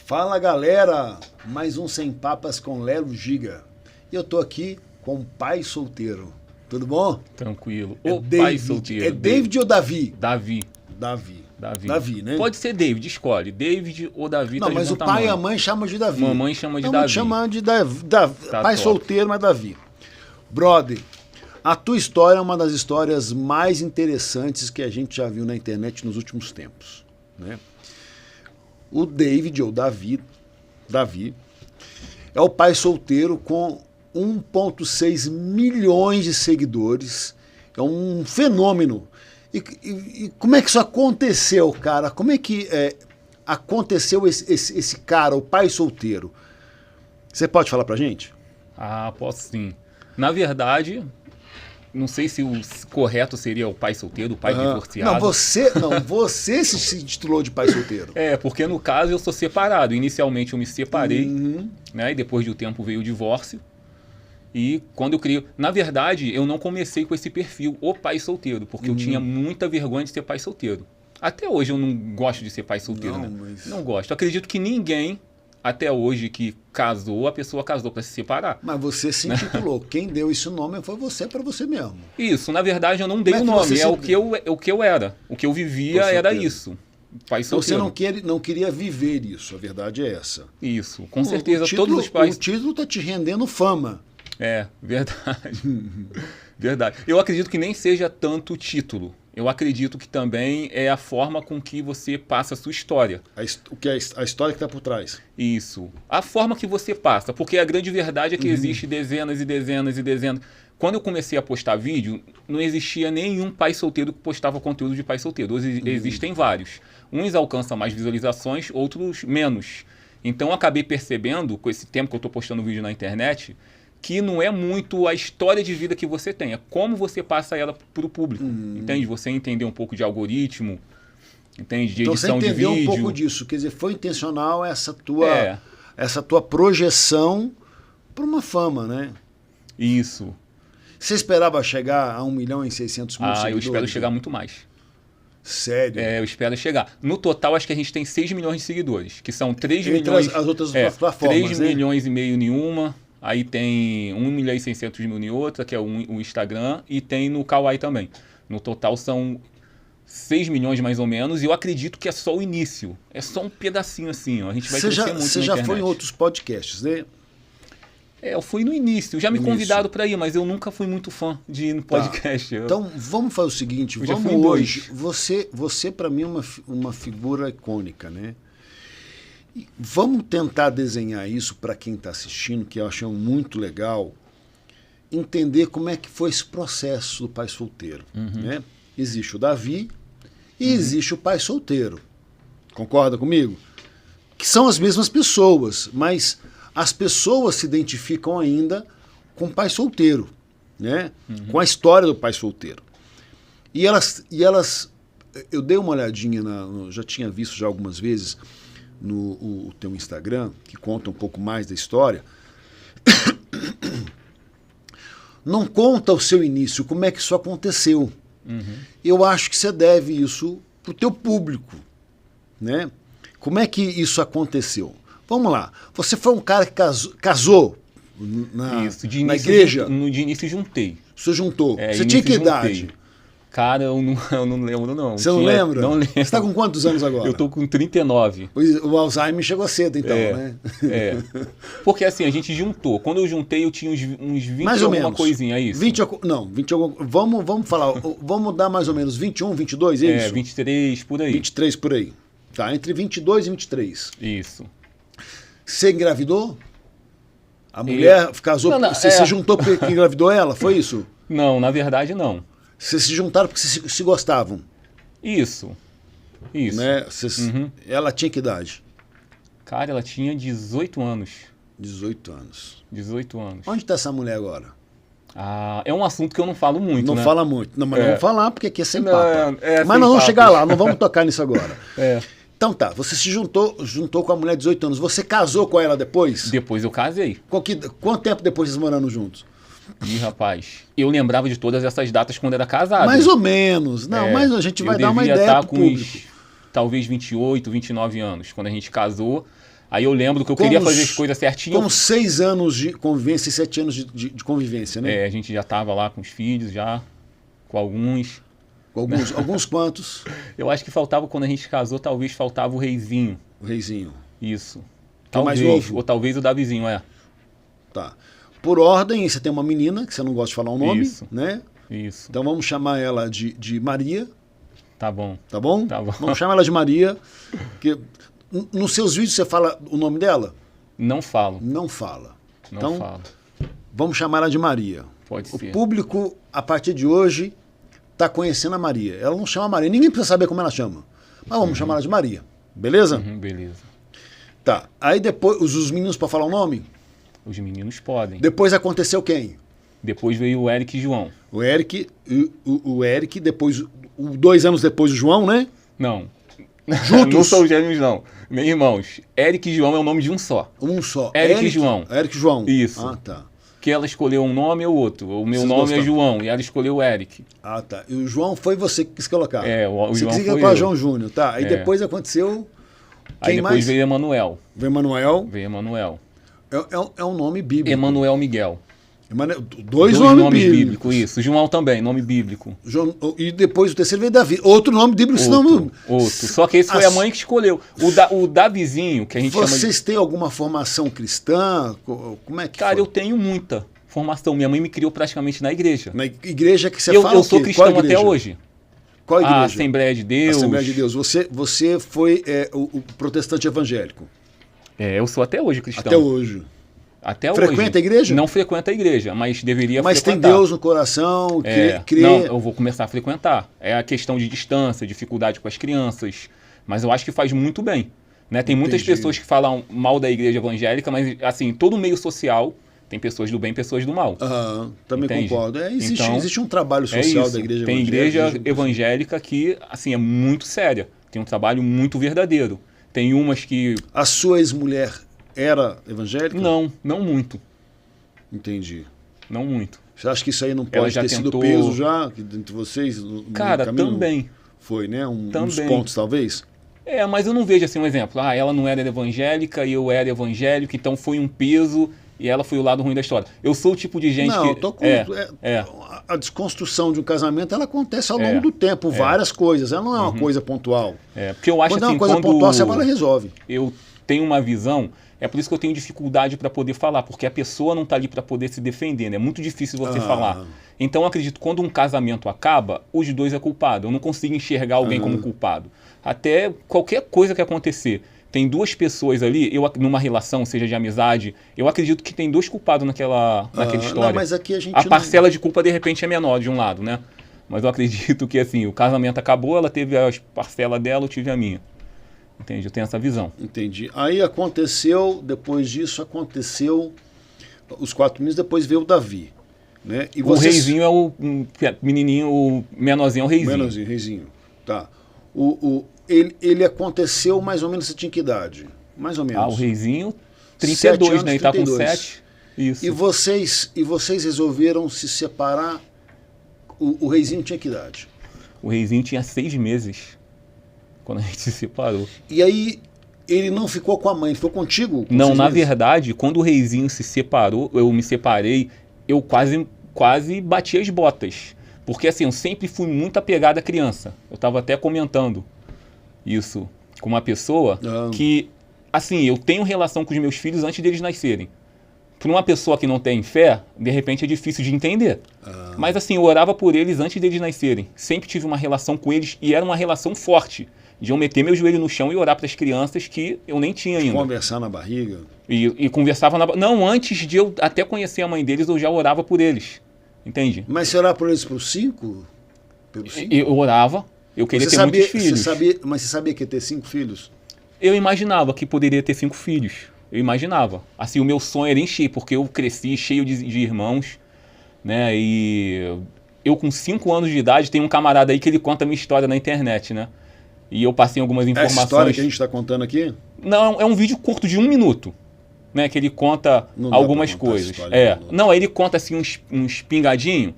Fala galera, mais um Sem Papas com Lelo Giga. E eu tô aqui com o pai solteiro. Tudo bom? Tranquilo. É O David, pai solteiro. É David ou Davi? Davi. Davi, né? Pode ser David, escolhe. David ou Davi. Não, tá mas de o bom pai e tamanho. a mãe chamam de Davi. Mamãe chama de Então, Davi. vamos chamar de Davi. Tá Pai top. solteiro, mas Davi. Brother, a tua história é uma das histórias mais interessantes que a gente já viu na internet nos últimos tempos, né? O David, ou Davi, é o pai solteiro com 1,6 milhões de seguidores. É um fenômeno. E como é que isso aconteceu, cara? Como é que aconteceu esse cara, o pai solteiro? Você pode falar pra gente? Ah, posso sim. Na verdade, não sei se o correto seria o pai solteiro, o pai divorciado. Você se titulou de pai solteiro. É, porque no caso eu sou separado. Inicialmente eu me separei, né? E depois de um tempo veio o divórcio. E quando eu criei... Na verdade, eu não comecei com esse perfil, o pai solteiro, porque eu tinha muita vergonha de ser pai solteiro. Até hoje eu não gosto de ser pai solteiro, Não, né? mas- Não gosto. Acredito que ninguém, até hoje, que casou, a pessoa casou para se separar. Mas você se intitulou. Quem deu esse nome foi você para você mesmo. Isso, na verdade eu não dei o Como é que nome, você é se- o que eu era. O que eu vivia Pai era solteiro. isso. Pai Então você solteiro. não queria viver isso, a verdade é essa. Isso, com certeza, O título- todos os pais... O título tá te rendendo fama. É, verdade. Verdade. Eu acredito que nem seja tanto o título. Eu acredito que também é a forma com que você passa a sua história. A história que tá por trás. Isso. A forma que você passa. Porque a grande verdade é que existe dezenas e dezenas e dezenas. Quando eu comecei a postar vídeo, não existia nenhum pai solteiro que postava conteúdo de pai solteiro. Hoje existem vários. Uns alcançam mais visualizações, outros menos. Então eu acabei percebendo, com esse tempo que eu estou postando vídeo na internet, que não é muito a história de vida que você tem, é como você passa ela para o público. Entende? Você entender um pouco de algoritmo, entende? De Então você edição de entendeu vídeo. um pouco disso. Quer dizer, foi intencional essa É. tua projeção para uma fama, né? Isso. Você esperava chegar a 1.600.000 Ah, eu seguidores? espero chegar muito mais. Sério? É, eu espero chegar. No total, acho que a gente tem 6 milhões de seguidores, que são 3 Entre milhões... as outras plataformas, 3 né? milhões e meio em uma, aí tem 1.600.000 em outra, que é o Instagram, e tem no Kawaii também. No total são 6 milhões mais ou menos, e eu acredito que é só o início. É só um pedacinho assim, ó. A gente vai crescer muito Você na já internet. foi em outros podcasts, né? É, eu fui no início. Já me No convidaram início. para ir, mas eu nunca fui muito fã de ir no podcast. Eu- Então vamos fazer o seguinte, Eu já vamos fui em dois. hoje. Você para mim é uma figura icônica, né? E vamos tentar desenhar isso para quem está assistindo, que eu achei muito legal, entender como é que foi esse processo do pai solteiro, né? Existe o Davi e existe o pai solteiro. Concorda comigo? Que são as mesmas pessoas, mas as pessoas se identificam ainda com o pai solteiro, né? Com a história do pai solteiro. E elas eu dei uma olhadinha, já tinha visto já algumas vezes o teu Instagram, que conta um pouco mais da história. Não conta o seu início, como é que isso aconteceu. Eu acho que você deve isso pro teu público, né? Como é que isso aconteceu? Vamos lá. Você foi um cara que casou Isso, de na início, igreja? de início juntei. Você juntou. É, Você tinha que início idade? juntei. Cara, eu não lembro, não. Você não lembra? Não lembro. Você está com quantos anos agora? Eu tô com 39. O Alzheimer chegou cedo, então, né? É. Porque assim, a gente juntou. Quando eu juntei, eu tinha uns 20 Mais ou alguma menos. coisinha, é isso? 20 vamos falar, vamos dar mais ou menos 21, 22, é É, isso? 23, por aí. 23 por aí. Tá, entre 22 e 23. Isso. Você engravidou? A mulher casou, Não, você se juntou porque engravidou ela? Foi isso? Não, na verdade, não. Vocês se juntaram porque se gostavam, Isso. Isso. né? Ela tinha que idade? Cara, ela tinha 18 anos. 18 anos. 18 anos. Onde está essa mulher agora? Ah, é um assunto que eu não falo muito, Não né? fala muito. Não, mas não vamos falar porque aqui é sem Não, papo. é Mas sem nós vamos papo. chegar lá, não vamos tocar nisso agora. É. Então tá, você se juntou com a mulher de 18 anos. Você casou com ela depois? Depois eu casei. Quanto tempo depois vocês morando juntos? Ih, rapaz, eu lembrava de todas essas datas quando era casado. Mais ou menos. Não, É, mas a gente vai eu dar uma devia ideia estar pro com público. uns, talvez 28, 29 anos, quando a gente casou. Aí eu lembro que eu queria fazer as coisas certinho. Com 6 anos de convivência e 7 anos de convivência, né? A gente já estava lá com os filhos, já com alguns. Alguns quantos? Eu acho que faltava, quando a gente casou, talvez faltava o Reizinho. O Reizinho. Isso. Que é mais novo? Ou talvez o Davizinho, Tá. Por ordem, você tem uma menina, que você não gosta de falar o nome, Isso. né? Isso. Então vamos chamar ela de Maria. Tá bom. Tá bom? Tá bom. Vamos chamar ela de Maria. Que, nos seus vídeos você fala o nome dela? Não falo. Não fala. Não Então, falo. vamos chamar ela de Maria. Pode ser. O público, a partir de hoje, está conhecendo a Maria. Ela não chama Maria. Ninguém precisa saber como ela chama. Mas vamos chamar ela de Maria. Beleza? Beleza. Tá. Aí depois, os meninos para falar o nome? Os meninos podem. Depois aconteceu quem? Depois veio o Eric e João. O Eric, o Eric, depois, 2 anos depois o João, né? Não. Juntos? Não são gêmeos, não. Nem irmãos. Eric e João é o nome de um só. Um só. Eric e João. Eric e João. Isso. Ah, tá. Que ela escolheu um nome ou outro. O meu Vocês nome gostaram? é João e ela escolheu o Eric. Ah, tá. E o João foi você que quis colocar. O você João quis foi colocar eu. João Júnior, tá. Aí depois aconteceu... Aí Quem depois mais? veio Emanuel. Veio Emanuel. Veio Emanuel. É um nome bíblico. Emanuel Miguel. Dois nomes nomes bíblicos. bíblicos. Isso. João também, nome bíblico. E depois o terceiro veio Davi. Outro nome bíblico, Outro. Só que esse foi a mãe que escolheu. O Davizinho, que a gente chama de... Vocês têm alguma formação cristã? Como é que Cara, foi? eu tenho muita formação. Minha mãe me criou praticamente na igreja. Na igreja que você fala Eu o sou quê? cristão Qual até igreja? hoje. Qual igreja? A Assembleia de Deus. Assembleia de Deus. Você foi o protestante evangélico. Eu sou até hoje cristão. Até hoje. Até Frequenta hoje. a igreja? Não frequenta a igreja, mas deveria Mas frequentar. tem Deus no coração, crê. Não, eu vou começar a frequentar. É a questão de distância, dificuldade com as crianças. Mas eu acho que faz muito bem. Né? Tem muitas Entendi. pessoas que falam mal da igreja evangélica, mas assim, todo meio social tem pessoas do bem e pessoas do mal. Também Entende? concordo. Então, existe um trabalho social isso. da igreja Tem evangélica. igreja evangélica que assim, é muito séria. Tem um trabalho muito verdadeiro. Tem umas que... A sua ex-mulher era evangélica? Não muito. Entendi. Não muito. Você acha que isso aí não Ela pode já ter sido tentou- peso já entre vocês? No Cara, caminho? também. Foi, né? Uns Também. pontos, talvez? Mas eu não vejo assim um exemplo. Ela não era evangélica e eu era evangélico, então foi um peso e ela foi o lado ruim da história. Eu sou o tipo de gente Não, que... eu tô com... A desconstrução de um casamento, ela acontece ao longo do tempo, várias coisas. Ela não é uma coisa pontual. Porque eu acho Quando assim, é uma coisa pontual, você vai lá e resolve. eu tenho uma visão, é por isso que eu tenho dificuldade para poder falar, porque a pessoa não está ali para poder se defender, né? É muito difícil você falar. Então eu acredito que quando um casamento acaba, os dois é culpado. Eu não consigo enxergar alguém como culpado. Até qualquer coisa que acontecer, tem duas pessoas ali, numa relação, seja de amizade, eu acredito que tem dois culpados naquela história. Não, mas aqui a gente parcela de culpa, de repente, é menor de um lado, né? Mas eu acredito que, assim, o casamento acabou, ela teve a parcela dela, eu tive a minha. Entende? Eu tenho essa visão. Entendi. Aí aconteceu, depois disso aconteceu os 4 meninos, depois veio o Davi. Né? E O Reizinho é o menininho, o menorzinho é o Reizinho. Menorzinho, Reizinho. Tá. Ele aconteceu mais ou menos, você tinha que idade? Mais ou menos. O Reizinho, 32, anos, né? Ele tá com 32. 7. Isso. E vocês resolveram se separar. O Reizinho tinha que idade? O Reizinho tinha 6 meses quando a gente se separou. E aí, ele não ficou com a mãe, ele ficou contigo? Com Não, 6 na meses? verdade, quando o Reizinho se separou, eu me separei, eu quase bati as botas. Porque assim, eu sempre fui muito apegado à criança. Eu estava até comentando isso com uma pessoa que, assim, eu tenho relação com os meus filhos antes deles nascerem. Para uma pessoa que não tem fé, de repente é difícil de entender. Mas assim, eu orava por eles antes deles nascerem. Sempre tive uma relação com eles e era uma relação forte. De eu meter meu joelho no chão e orar para as crianças que eu nem tinha ainda. Conversar na barriga? E conversava na... Não, antes de eu até conhecer a mãe deles, eu já orava por eles. Entende? Mas você orava por eles pelos 5? Pelos 5? Eu orava, eu queria ter muitos filhos. Mas você sabia que ia ter 5 filhos? Eu imaginava que poderia ter 5 filhos. Eu imaginava. Assim, o meu sonho era encher, porque eu cresci cheio de irmãos, né? E eu com 5 anos de idade, tem um camarada aí que ele conta a minha história na internet, né? E eu passei algumas informações. Essa história que a gente está contando aqui? Não, é um vídeo curto de 1 minuto, né? Que ele conta algumas coisas. Não, aí ele conta assim uns pingadinhos.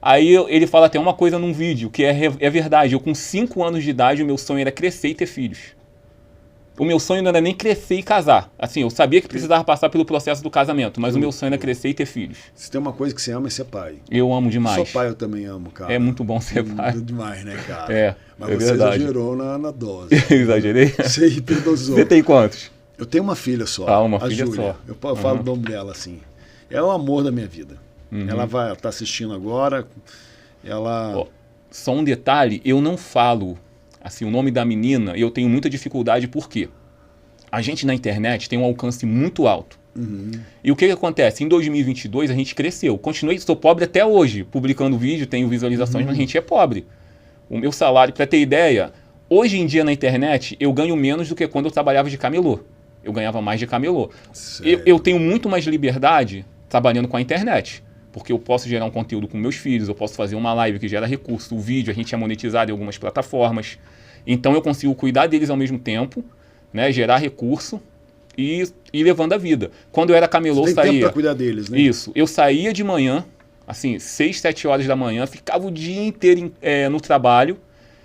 Aí ele fala até uma coisa num vídeo, que é verdade. Eu com 5 anos de idade, o meu sonho era crescer e ter filhos. O meu sonho não era nem crescer e casar. Assim, eu sabia que precisava passar pelo processo do casamento, mas o meu sonho era crescer e ter filhos. Se tem uma coisa que você ama é ser pai. Eu amo demais. Sou pai, eu também amo, cara. É muito bom ser pai. Demais, né, cara? É, mas é você verdade. exagerou na dose. Exagerei? Você hiperdosou. Você tem quantos? Eu tenho uma filha só. Uma filha Júlia. só. Eu falo o nome dela assim. É o amor da minha vida. Ela tá assistindo agora. Ela... Só um detalhe, eu não falo assim, o nome da menina, eu tenho muita dificuldade, por quê? A gente na internet tem um alcance muito alto. E o que acontece? Em 2022 a gente cresceu. Sou pobre até hoje, publicando vídeo, tenho visualizações, mas a gente é pobre. O meu salário, para ter ideia, hoje em dia na internet eu ganho menos do que quando eu trabalhava de camelô. Eu ganhava mais de camelô. Eu tenho muito mais liberdade trabalhando com a internet. Porque eu posso gerar um conteúdo com meus filhos, eu posso fazer uma live que gera recurso, o vídeo a gente é monetizado em algumas plataformas. Então eu consigo cuidar deles ao mesmo tempo, né, gerar recurso e ir levando a vida. Quando eu era camelô, você tem saía... tempo pra cuidar deles, né? Isso. Eu saía de manhã, assim, 6, 7 horas da manhã, ficava o dia inteiro no trabalho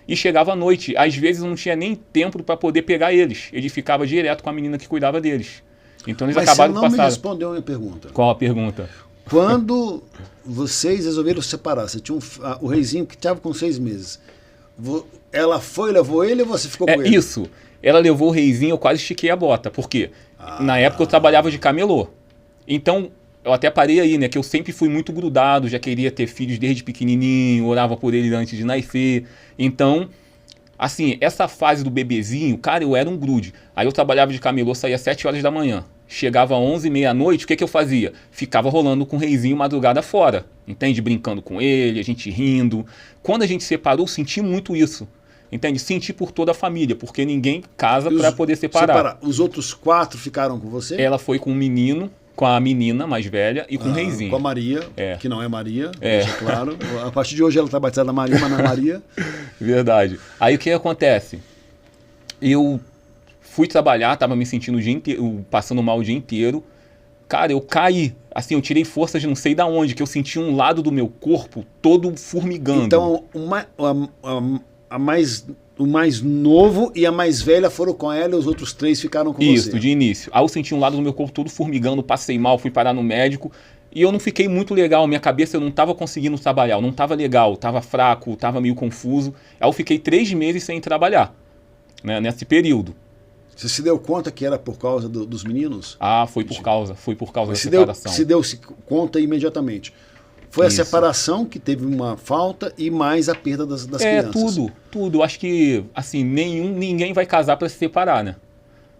e chegava à noite. Às vezes eu não tinha nem tempo para poder pegar eles. Ele ficava direto com a menina que cuidava deles. Então eles acabaram passando. Mas você não passar... me respondeu a minha pergunta. Qual a pergunta? Quando vocês resolveram se separar, você tinha o reizinho que estava com 6 meses. Ela foi, levou ele ou você ficou com ele? Isso. Ela levou o reizinho, eu quase estiquei a bota. Por quê? Na época eu trabalhava de camelô. Então, eu até parei aí, né? Que eu sempre fui muito grudado, já queria ter filhos desde pequenininho, orava por ele antes de nascer. Então, assim, essa fase do bebezinho, cara, eu era um grude. Aí eu trabalhava de camelô, saía às 7 horas da manhã. Chegava às 11, meia-noite, o que eu fazia? Ficava rolando com o reizinho madrugada fora, entende? Brincando com ele, a gente rindo. Quando a gente separou, eu senti muito isso, entende? Senti por toda a família, porque ninguém casa para poder separar. Os outros 4 ficaram com você? Ela foi com o menino, com a menina mais velha e com o reizinho. Com a Maria, que não é Maria, deixa claro. A partir de hoje ela está batizada Maria, mas não é Maria. Verdade. Aí o que acontece? Eu... fui trabalhar, tava me sentindo o dia inteiro, passando mal o dia inteiro. Cara, eu caí. Assim, eu tirei forças de não sei da onde, que eu senti um lado do meu corpo todo formigando. Então, o mais novo e a mais velha foram com ela e os outros 3 ficaram com você. Isso, de início. Aí eu senti um lado do meu corpo todo formigando, passei mal, fui parar no médico. E eu não fiquei muito legal, minha cabeça eu não tava conseguindo trabalhar, eu não tava legal, tava fraco, tava meio confuso. Aí eu fiquei 3 meses sem trabalhar, né, nesse período. Você se deu conta que era por causa dos meninos? Foi por causa da separação. Se deu conta imediatamente. Foi isso. A separação que teve uma falta e mais a perda das crianças. Tudo. Acho que assim, ninguém vai casar para se separar, né?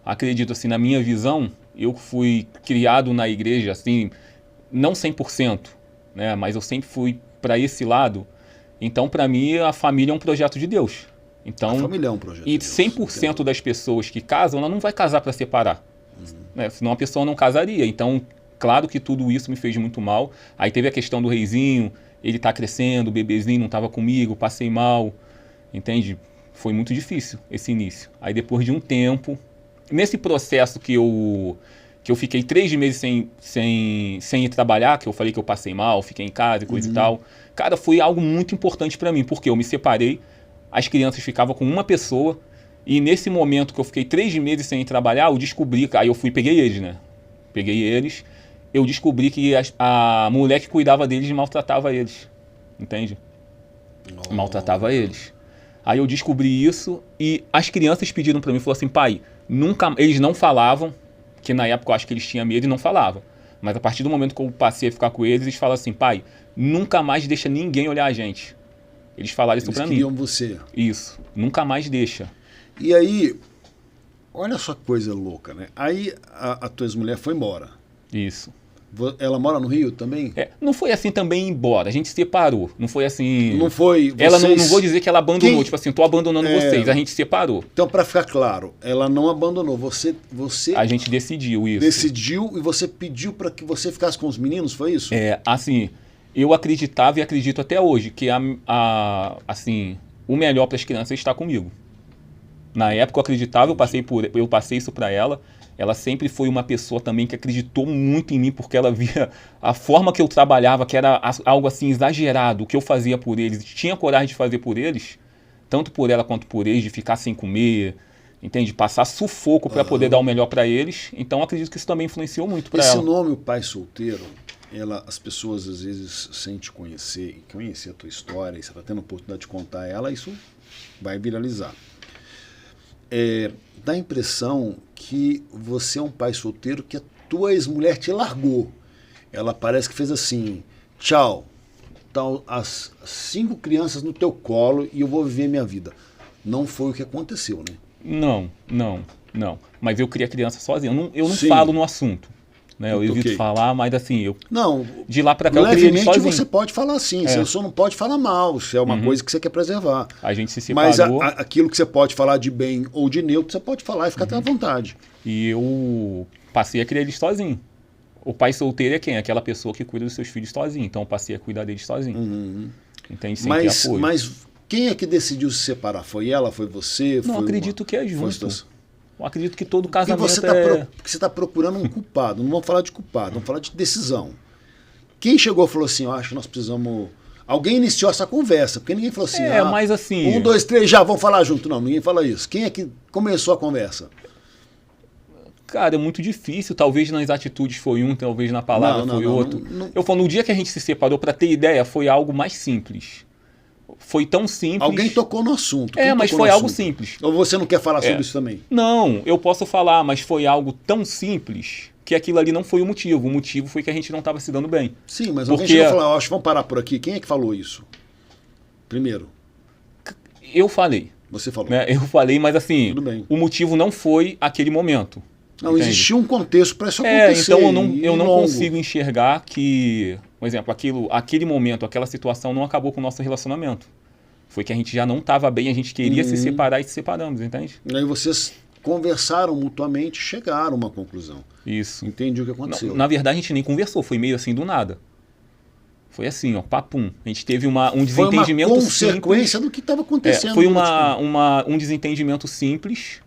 Acredito, assim, na minha visão, eu fui criado na igreja, assim, não 100%, né? Mas eu sempre fui para esse lado. Então, para mim, a família é um projeto de Deus. Então, a família é um projeto. E 100% das pessoas que casam, ela não vai casar para separar. Né? Senão a pessoa não casaria. Então, claro que tudo isso me fez muito mal. Aí teve a questão do reizinho, ele tá crescendo, o bebezinho não estava comigo, passei mal. Entende? Foi muito difícil esse início. Aí depois de um tempo, nesse processo que eu fiquei 3 meses sem ir trabalhar, que eu falei que eu passei mal, fiquei em casa e coisa e tal. Cara, foi algo muito importante para mim, porque eu me separei, as crianças ficavam com uma pessoa, e nesse momento que eu fiquei 3 meses sem ir trabalhar, eu descobri, aí eu fui e peguei eles, né? Peguei eles, eu descobri que a mulher que cuidava deles maltratava eles, entende? Maltratava eles. Aí eu descobri isso, e as crianças pediram para mim, falaram assim, pai, eles não falavam, que na época eu acho que eles tinham medo e não falavam. Mas a partir do momento que eu passei a ficar com eles, eles falam assim, pai, nunca mais deixa ninguém olhar a gente. Eles falaram isso pra mim. Eles queriam você. Isso. Nunca mais deixa. E aí, olha só que coisa louca, né? Aí a tua ex-mulher foi embora. Isso. Ela mora no Rio também? Não foi assim também embora. A gente separou. Não foi assim... Não foi... Ela não vou dizer que ela abandonou. Tipo assim, tô abandonando vocês. A gente separou. Então, pra ficar claro, ela não abandonou. Você... A gente decidiu isso. Decidiu e você pediu pra que você ficasse com os meninos, foi isso? Assim... Eu acreditava e acredito até hoje que assim, o melhor para as crianças é estar comigo. Na época eu acreditava, eu passei isso para ela. Ela sempre foi uma pessoa também que acreditou muito em mim, porque ela via a forma que eu trabalhava, que era algo assim exagerado, o que eu fazia por eles, tinha coragem de fazer por eles, tanto por ela quanto por eles, de ficar sem comer, entende? Passar sufoco para poder dar o melhor para eles. Então acredito que isso também influenciou muito para ela. Esse nome, o pai solteiro, as pessoas às vezes, sem te conhecer e conhecer a tua história, e você está tendo a oportunidade de contar ela, isso vai viralizar. Dá a impressão que você é um pai solteiro que a tua ex-mulher te largou. Ela parece que fez assim, tchau, estão as 5 crianças no teu colo e eu vou viver minha vida. Não foi o que aconteceu, né? Não. Mas eu criei a criança sozinho. Eu não falo no assunto. Né? Eu evito falar, mas assim, de lá para cá eu criei ele sozinho. Você pode falar assim, você só não pode falar mal, se é uma coisa que você quer preservar. A gente se separou. Mas aquilo que você pode falar de bem ou de neutro, você pode falar e ficar até à vontade. E eu passei a criar eles sozinho. O pai solteiro é quem? Aquela pessoa que cuida dos seus filhos sozinho. Então eu passei a cuidar deles sozinho. Entende? Sem ter apoio. Mas quem é que decidiu se separar? Foi ela? Foi você? Não, acredito que é junto. Eu acredito que todo casamento porque você está procurando um culpado. Não vamos falar de culpado, vamos falar de decisão. Quem chegou e falou assim, eu acho que nós precisamos... Alguém iniciou essa conversa, porque ninguém falou assim... mas assim... 1, 2, 3, já, vamos falar junto. Não, ninguém fala isso. Quem é que começou a conversa? Cara, é muito difícil. Talvez nas atitudes foi um, talvez na palavra foi outro. Eu falo, no dia que a gente se separou, para ter ideia, foi algo mais simples. Foi tão simples... Alguém tocou no assunto. Mas foi algo simples. Ou você não quer falar sobre isso também? Não, eu posso falar, mas foi algo tão simples que aquilo ali não foi o motivo. O motivo foi que a gente não estava se dando bem. Sim, mas alguém chegou a falar, acho que vamos parar por aqui. Quem é que falou isso? Primeiro. Eu falei. Você falou. Eu falei, mas assim, tudo bem. O motivo não foi aquele momento. Não, existia um contexto para isso acontecer. Então eu não consigo enxergar que, por exemplo, aquele momento, aquela situação não acabou com o nosso relacionamento. Foi que a gente já não estava bem, a gente queria se separar e se separamos, entende? E aí vocês conversaram mutuamente e chegaram a uma conclusão. Isso. Entendi o que aconteceu. Na verdade, a gente nem conversou, foi meio assim do nada. Foi assim, papum. A gente teve um desentendimento simples. Foi uma consequência do que estava acontecendo. Foi um desentendimento simples...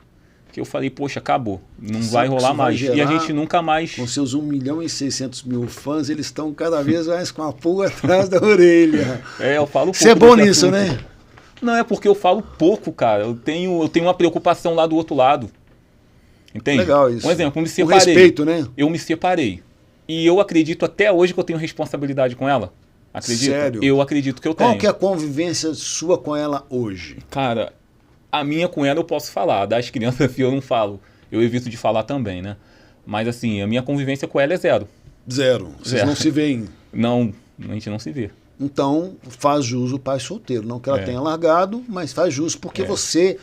que eu falei, poxa, acabou, não vai rolar mais. E a gente nunca mais... Com seus 1.600.000 fãs, eles estão cada vez mais com a pulga atrás da orelha. Eu falo pouco. Você é bom nisso, né? Não, é porque eu falo pouco, cara. Eu tenho uma preocupação lá do outro lado. Entende? Legal isso. Um exemplo, eu me separei. O respeito, né? Eu me separei. E eu acredito até hoje que eu tenho responsabilidade com ela. Acredita? Sério? Eu acredito que eu tenho. Qual que é a convivência sua com ela hoje? Cara... A minha com ela eu posso falar, das crianças eu não falo. Eu evito de falar também, né? Mas assim, a minha convivência com ela é zero. Zero. Vocês não se veem? Não, a gente não se vê. Então, faz jus o pai solteiro. Não que ela tenha largado, mas faz jus porque você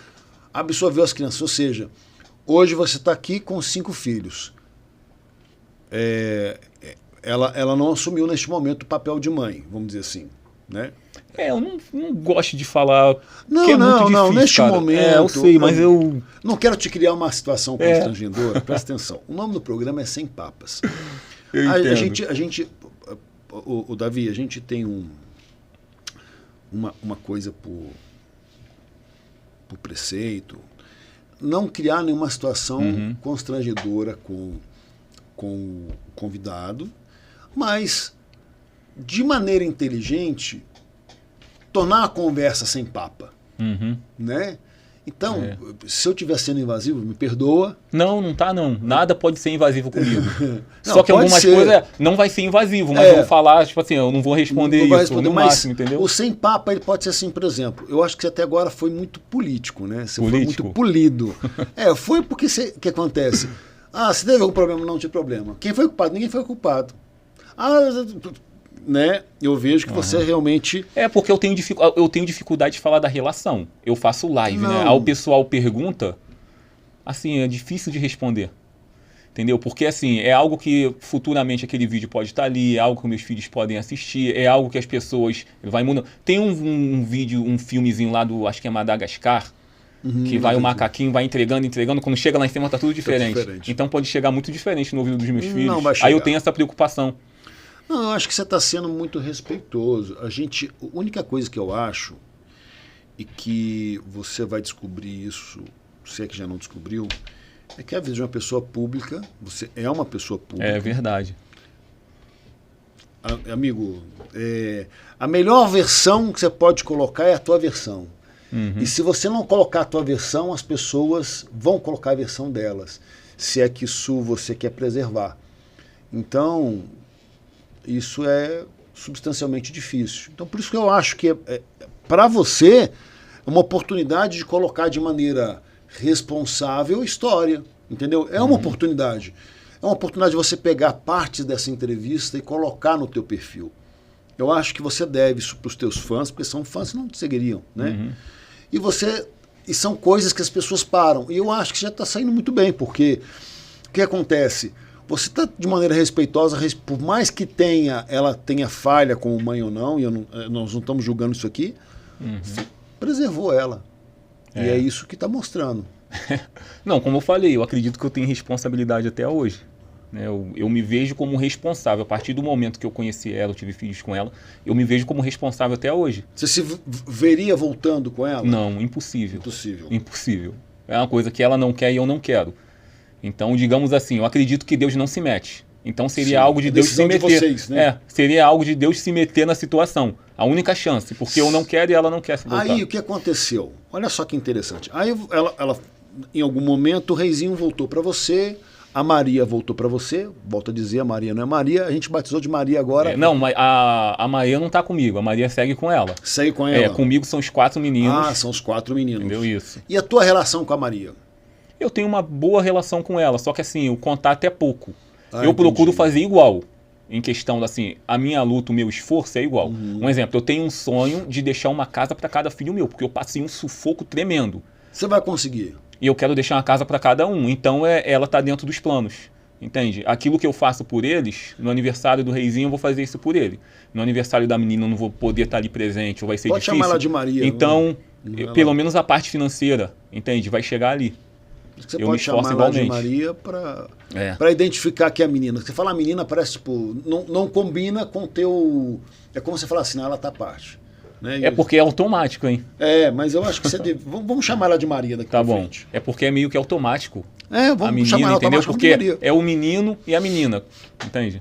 absorveu as crianças. Ou seja, hoje você está aqui com 5 filhos. Ela não assumiu neste momento o papel de mãe, vamos dizer assim, né? Eu não gosto de falar. Não, que é muito difícil, neste cara. momento. Eu sei, mas eu. Não quero te criar uma situação constrangedora. Presta atenção. O nome do programa é Sem Papas. A gente, o Davi, a gente tem uma coisa por preceito. Não criar nenhuma situação constrangedora com o convidado, mas de maneira inteligente tornar a conversa sem papa, né? Então, se eu estiver sendo invasivo, me perdoa. Não tá não. Nada pode ser invasivo comigo. Só que algumas coisas não vai ser invasivo, mas eu vou falar, tipo assim, eu não vou responder isso no máximo, entendeu? O sem papa, ele pode ser assim, por exemplo, eu acho que você até agora foi muito político, né? Você foi muito polido. Foi porque o que acontece? Se teve algum problema, não tinha problema. Quem foi culpado? Ninguém foi culpado. Né? Eu vejo que você realmente... porque eu tenho dificuldade de falar da relação. Eu faço live, né? Aí o pessoal pergunta, assim, é difícil de responder. Entendeu? Porque, assim, é algo que futuramente aquele vídeo pode estar ali, é algo que meus filhos podem assistir, é algo que as pessoas... vai mudando. Tem um vídeo, um filmezinho lá do, acho que é Madagascar, que vai o macaquinho, vai entregando, quando chega lá em cima tá tudo diferente. Então pode chegar muito diferente no ouvido dos meus filhos. Não vai chegar. Aí eu tenho essa preocupação. Não, eu acho que você está sendo muito respeitoso. A única coisa que eu acho, e que você vai descobrir isso, se é que já não descobriu, é que às vezes uma pessoa pública, você é uma pessoa pública. É verdade. Amigo, a melhor versão que você pode colocar é a tua versão. E se você não colocar a tua versão, as pessoas vão colocar a versão delas, se é que isso você quer preservar. Então, isso é substancialmente difícil. Então, por isso que eu acho que para você é uma oportunidade de colocar de maneira responsável a história, entendeu? É uma oportunidade. É uma oportunidade de você pegar partes dessa entrevista e colocar no teu perfil. Eu acho que você deve isso para os teus fãs, porque são fãs que não te seguiriam, né? E são coisas que as pessoas param. E eu acho que já está saindo muito bem, porque o que acontece? Você está de maneira respeitosa, por mais que ela tenha falha como mãe ou não, nós não estamos julgando isso aqui, você preservou ela. E é isso que está mostrando. Não, como eu falei, eu acredito que eu tenho responsabilidade até hoje. Né? Eu me vejo como responsável. A partir do momento que eu conheci ela, eu tive filhos com ela, eu me vejo como responsável até hoje. Você se veria voltando com ela? Não, impossível. Impossível. Impossível. É uma coisa que ela não quer e eu não quero. Então, digamos assim, eu acredito que Deus não se mete. Então seria algo de Deus se meter. De vocês, né? Seria algo de Deus se meter na situação. A única chance, porque eu não quero e ela não quer se voltar. Aí o que aconteceu? Olha só que interessante. Aí ela em algum momento, o Reizinho voltou para você, a Maria voltou para você, volto a dizer, a Maria não é Maria, a gente batizou de Maria agora. Não, a Maria não tá comigo, a Maria segue com ela. Segue com ela? Comigo são os 4 meninos. Ah, são os 4 meninos. Entendeu isso? E a tua relação com a Maria? Eu tenho uma boa relação com ela, só que assim, o contato é pouco. Eu entendi. procuro fazer igual. Em questão assim, a minha luta, o meu esforço é igual. Um exemplo, eu tenho um sonho de deixar uma casa para cada filho meu, porque eu passei um sufoco tremendo. Você vai conseguir? E eu quero deixar uma casa para cada um. Então ela está dentro dos planos. Entende? Aquilo que eu faço por eles, no aniversário do Reizinho eu vou fazer isso por ele. No aniversário da menina eu não vou poder estar ali presente, ou vai ser difícil. Pode chamar ela de Maria. Então, pelo menos a parte financeira, entende? Vai chegar ali. Você pode chamar ela de Maria para identificar que é a menina. Você fala a menina, parece tipo, não combina com o teu... É como você falar assim, não, ela tá à parte. Né? É porque é automático, hein? Mas eu acho que você deve... Vamos chamar ela de Maria daqui pra frente. É porque é meio que automático. Vamos a menina, chamar ela entendeu? Porque de Maria. É o menino e a menina, entende?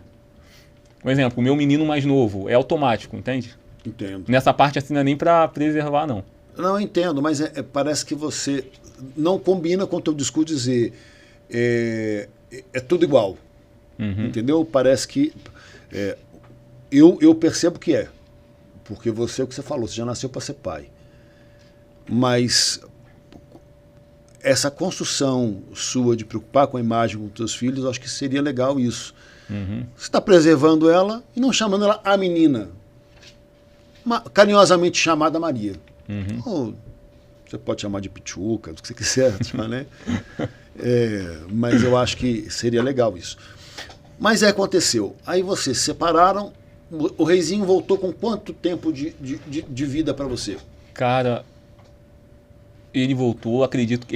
Por exemplo, o meu menino mais novo é automático, entende? Entendo. Nessa parte assim não é nem pra preservar, não. Não, eu entendo, mas parece que você não combina com o teu discurso dizer é tudo igual. Entendeu? Parece que... eu percebo que é. Porque você é o que você falou, você já nasceu para ser pai. Mas essa construção sua de preocupar com a imagem dos teus filhos, eu acho que seria legal isso. Você está preservando ela e não chamando ela a menina. Carinhosamente chamada Maria. Ou você pode chamar de Pichuca, do que você quiser, né? Mas eu acho que seria legal isso. Mas aconteceu. Aí vocês se separaram. O Reizinho voltou com quanto tempo de vida para você? Cara, ele voltou, acredito que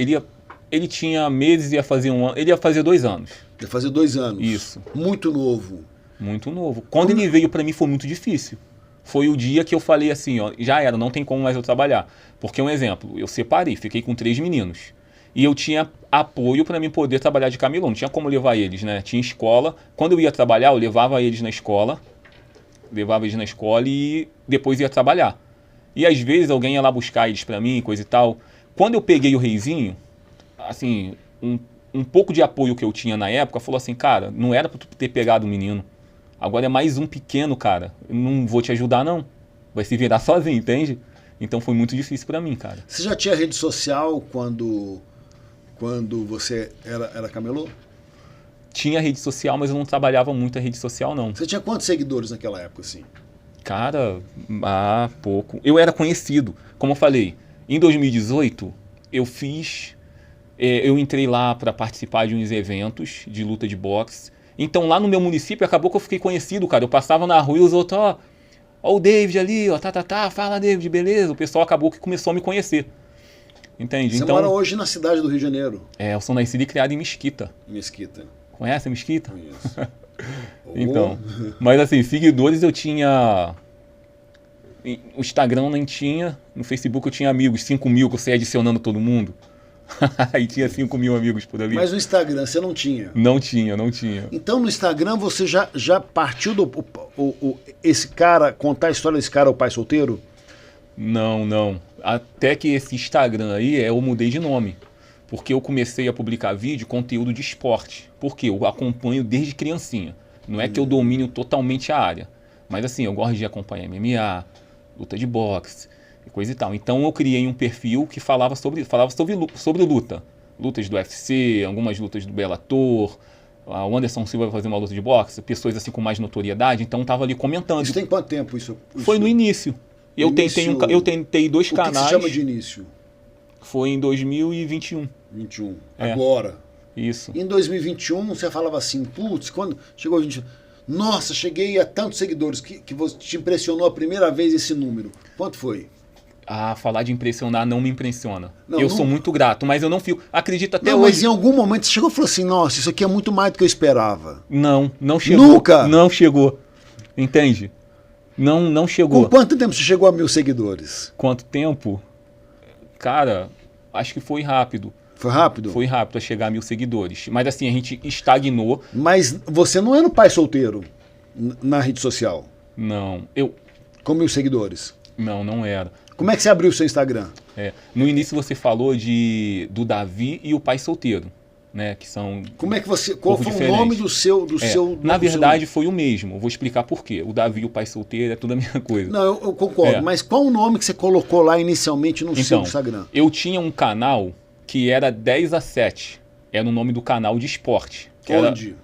ele tinha meses, ia fazer 1 ano, ele ia fazer 2 anos. Ia fazer 2 anos. Isso. Muito novo. Muito novo. Quando ele veio para mim foi muito difícil. Foi o dia que eu falei assim, ó, já era, não tem como mais eu trabalhar. Porque um exemplo, eu separei, fiquei com 3 meninos. E eu tinha apoio para mim poder trabalhar de camelô, não tinha como levar eles, né? Tinha escola. Quando eu ia trabalhar, eu levava eles na escola. E depois ia trabalhar. E às vezes alguém ia lá buscar eles pra mim, coisa e tal. Quando eu peguei o Reizinho, assim, um pouco de apoio que eu tinha na época, falou assim, cara, não era pra tu ter pegado o menino. Agora é mais um pequeno, cara. Eu não vou te ajudar, não. Vai se virar sozinho, entende? Então foi muito difícil pra mim, cara. Você já tinha rede social quando você era camelô? Tinha rede social, mas eu não trabalhava muito a rede social, não. Você tinha quantos seguidores naquela época, assim? Cara, pouco. Eu era conhecido. Como eu falei, em 2018, eu entrei lá para participar de uns eventos de luta de boxe. Então, lá no meu município, acabou que eu fiquei conhecido, cara. Eu passava na rua e os outros, ó o David ali, ó, fala, David, beleza? O pessoal acabou que começou a me conhecer. Entende? Você mora hoje na cidade do Rio de Janeiro? Eu sou nascido e criado em Mesquita. Mesquita. Conhece a Mesquita? Conheço. Então, mas assim, seguidores eu tinha... O Instagram nem tinha, no Facebook eu tinha amigos, 5 mil, que eu saía adicionando todo mundo. Aí tinha 5 mil amigos por ali. Mas no Instagram você não tinha? Não tinha. Então no Instagram você já partiu esse cara, contar a história desse cara, o pai solteiro? Não. Até que esse Instagram aí, eu mudei de nome. Porque eu comecei a publicar vídeo, conteúdo de esporte. Porque eu acompanho desde criancinha. Não é que eu domino totalmente a área. Mas assim, eu gosto de acompanhar MMA, luta de boxe e coisa e tal. Então eu criei um perfil que falava sobre luta. Lutas do UFC, algumas lutas do Bellator. O Anderson Silva vai fazer uma luta de boxe. Pessoas assim com mais notoriedade. Então eu tava ali comentando. Isso tem quanto tempo isso? Foi no início. Eu tentei 2 canais. O que se chama de início? Foi em 2021. 21. Agora. Isso. E em 2021 você falava assim, putz, quando chegou 21, nossa, cheguei a tantos seguidores, que você te impressionou a primeira vez esse número. Quanto foi? Falar de impressionar não me impressiona. Não, eu sou muito grato, mas eu não fico. Acredito até hoje. Mas em algum momento você chegou e falou assim, nossa, isso aqui é muito mais do que eu esperava. Não chegou. Nunca? Não chegou. Entende? Não chegou. Com quanto tempo você chegou a 1.000 seguidores? Quanto tempo? Cara, acho que foi rápido. Foi rápido? Foi rápido a chegar a 1.000 seguidores. Mas assim, a gente estagnou. Mas você não era um pai solteiro na rede social? Não. Com 1.000 seguidores? Não era. Como é que você abriu o seu Instagram? No início você falou do Davi e o pai solteiro, né? Que são. Como é que você. Qual foi o nome do seu. Na verdade, foi o mesmo. Vou explicar por quê. O Davi e o pai solteiro é tudo a mesma coisa. Não, eu concordo. Mas qual o nome que você colocou lá inicialmente no seu Instagram? Eu tinha um canal que era 10 a 7. Era o nome do canal de esporte. Onde?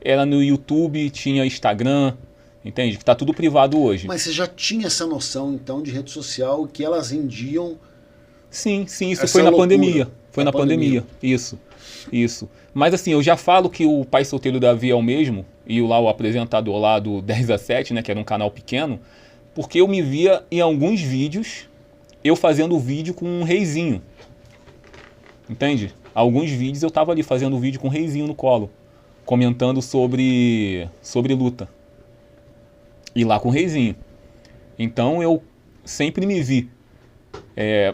Era no YouTube, tinha Instagram. Entende? Que tá tudo privado hoje. Mas você já tinha essa noção, então, de rede social que elas rendiam... Sim, isso foi na pandemia. Foi na pandemia. Isso. Mas assim, eu já falo que o pai solteiro Davi é o mesmo, e o apresentador lá do 10 a 7, né, que era um canal pequeno, porque eu me via em alguns vídeos, eu fazendo vídeo com um reizinho. Entende? Alguns vídeos eu tava ali fazendo vídeo com um reizinho no colo, comentando sobre luta. E lá com o reizinho. Então eu sempre me vi.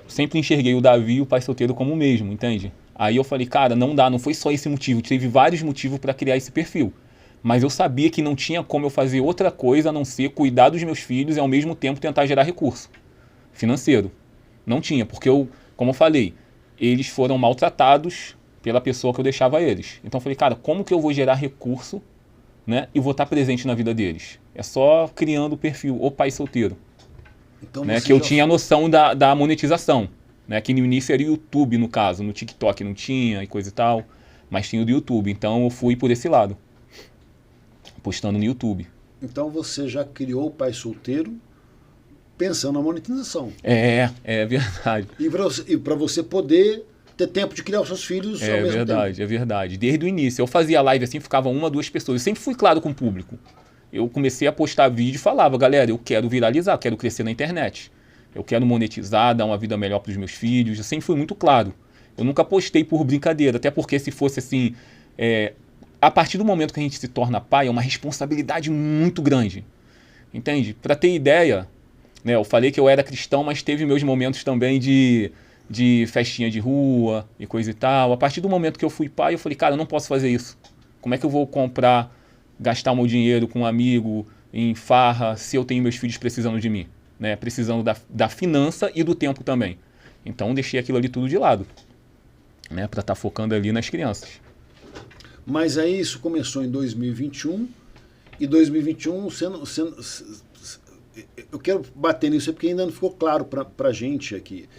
Sempre enxerguei o Davi e o pai solteiro como o mesmo, entende? Aí eu falei, cara, não dá, não foi só esse motivo. Teve vários motivos para criar esse perfil. Mas eu sabia que não tinha como eu fazer outra coisa a não ser cuidar dos meus filhos e ao mesmo tempo tentar gerar recurso financeiro. Não tinha, porque como eu falei, eles foram maltratados pela pessoa que eu deixava eles. Então eu falei, cara, como que eu vou gerar recurso, né, e vou estar presente na vida deles? É só criando o perfil, o pai solteiro. Então, né, que eu tinha a noção da monetização. Né, que no início era o YouTube, no caso. No TikTok não tinha e coisa e tal. Mas tinha o do YouTube. Então eu fui por esse lado. Postando no YouTube. Então você já criou o pai solteiro pensando na monetização. É verdade. E para você poder ter tempo de criar os seus filhos ao mesmo tempo. É verdade. Desde o início. Eu fazia live assim, ficava 1 ou 2 pessoas. Eu sempre fui claro com o público. Eu comecei a postar vídeo e falava, galera, eu quero viralizar, quero crescer na internet. Eu quero monetizar, dar uma vida melhor para os meus filhos. Eu sempre fui muito claro. Eu nunca postei por brincadeira, até porque se fosse assim... a partir do momento que a gente se torna pai, é uma responsabilidade muito grande. Entende? Para ter ideia, né, eu falei que eu era cristão, mas teve meus momentos também de festinha de rua e coisa e tal. A partir do momento que eu fui pai, eu falei, cara, eu não posso fazer isso. Como é que eu vou gastar o meu dinheiro com um amigo em farra se eu tenho meus filhos precisando de mim? Né, precisando da finança e do tempo também. Então deixei aquilo ali tudo de lado, né, para estar focando ali nas crianças. Mas aí isso começou em 2021 e 2021 eu quero bater nisso porque ainda não ficou claro para a gente aqui.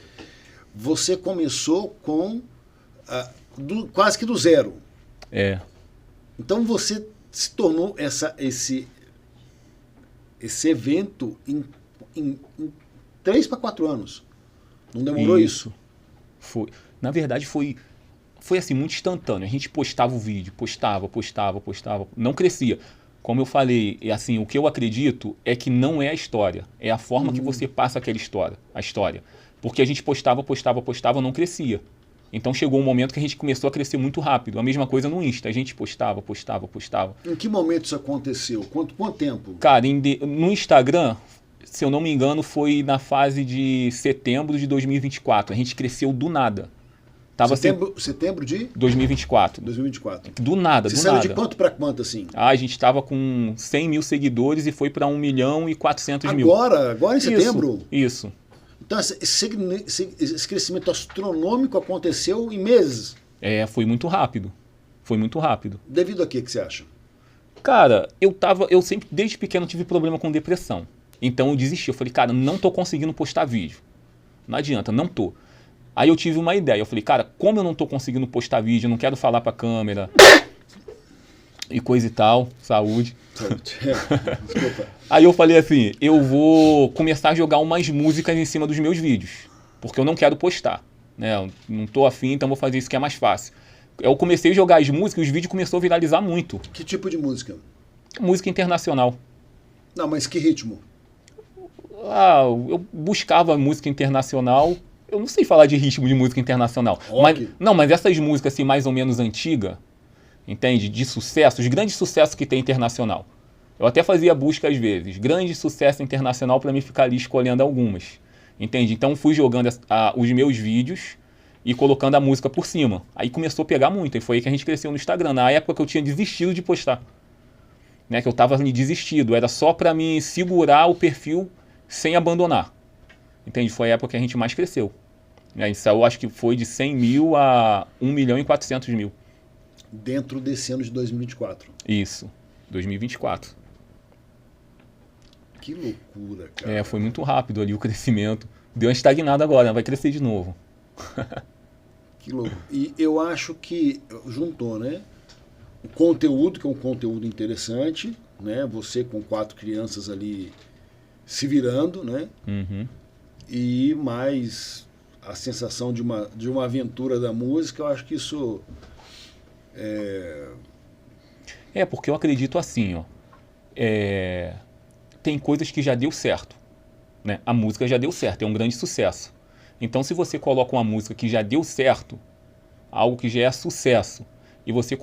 Você começou com quase que do zero. Então você se tornou esse evento em 3 para 4 anos. Não demorou isso? Foi. Na verdade, foi assim, muito instantâneo. A gente postava o vídeo, postava. Não crescia. Como eu falei, assim, o que eu acredito é que não é a história. É a forma que você passa aquela história. Porque a gente postava, não crescia. Então chegou um momento que a gente começou a crescer muito rápido. A mesma coisa no Insta. A gente postava. Em que momento isso aconteceu? Quanto tempo? Cara, no Instagram, se eu não me engano, foi na fase de setembro de 2024. A gente cresceu do nada. Setembro de? 2024. Do nada. Você saiu de quanto para quanto, assim? A gente estava com 100 mil seguidores e foi para 1.400.000. Agora em setembro? Isso. Então, esse crescimento astronômico aconteceu em meses. Foi muito rápido. Foi muito rápido. Devido a quê que você acha? Cara, eu sempre, desde pequeno, tive problema com depressão. Então eu desisti. Eu falei, cara, não tô conseguindo postar vídeo. Não adianta, não tô. Aí eu tive uma ideia. Eu falei, cara, como eu não tô conseguindo postar vídeo, eu não quero falar pra câmera e coisa e tal, saúde. Desculpa. Aí eu falei assim, eu vou começar a jogar umas músicas em cima dos meus vídeos, porque eu não quero postar, né? Eu não tô afim, então vou fazer isso que é mais fácil. Eu comecei a jogar as músicas e os vídeos começaram a viralizar muito. Que tipo de música? Música internacional. Não, mas que ritmo? Eu buscava música internacional. Eu não sei falar de ritmo de música internacional. Mas essas músicas assim, mais ou menos antigas, entende? De sucesso, os grandes sucessos que tem internacional. Eu até fazia busca às vezes. Grande sucesso internacional para mim ficar ali escolhendo algumas. Entende? Então fui jogando os meus vídeos e colocando a música por cima. Aí começou a pegar muito. E foi aí que a gente cresceu no Instagram. Na época que eu tinha desistido de postar. Né? Que eu estava desistido. Era só para mim segurar o perfil sem abandonar. Entende? Foi a época que a gente mais cresceu. Isso eu acho que foi de 100 mil a 1 milhão e 400 mil. Dentro desse ano de 2024. Isso, 2024. Que loucura, cara. Foi muito rápido ali o crescimento. Deu uma estagnada agora, vai crescer de novo. Que louco. E eu acho que juntou, né? O conteúdo, que é um conteúdo interessante, né? Você com 4 crianças ali se virando, né? Uhum. E mais a sensação de uma aventura da música, eu acho que isso porque eu acredito assim, ó. Tem coisas que já deu certo, né? A música já deu certo, é um grande sucesso. Então, se você coloca uma música que já deu certo, algo que já é sucesso, e você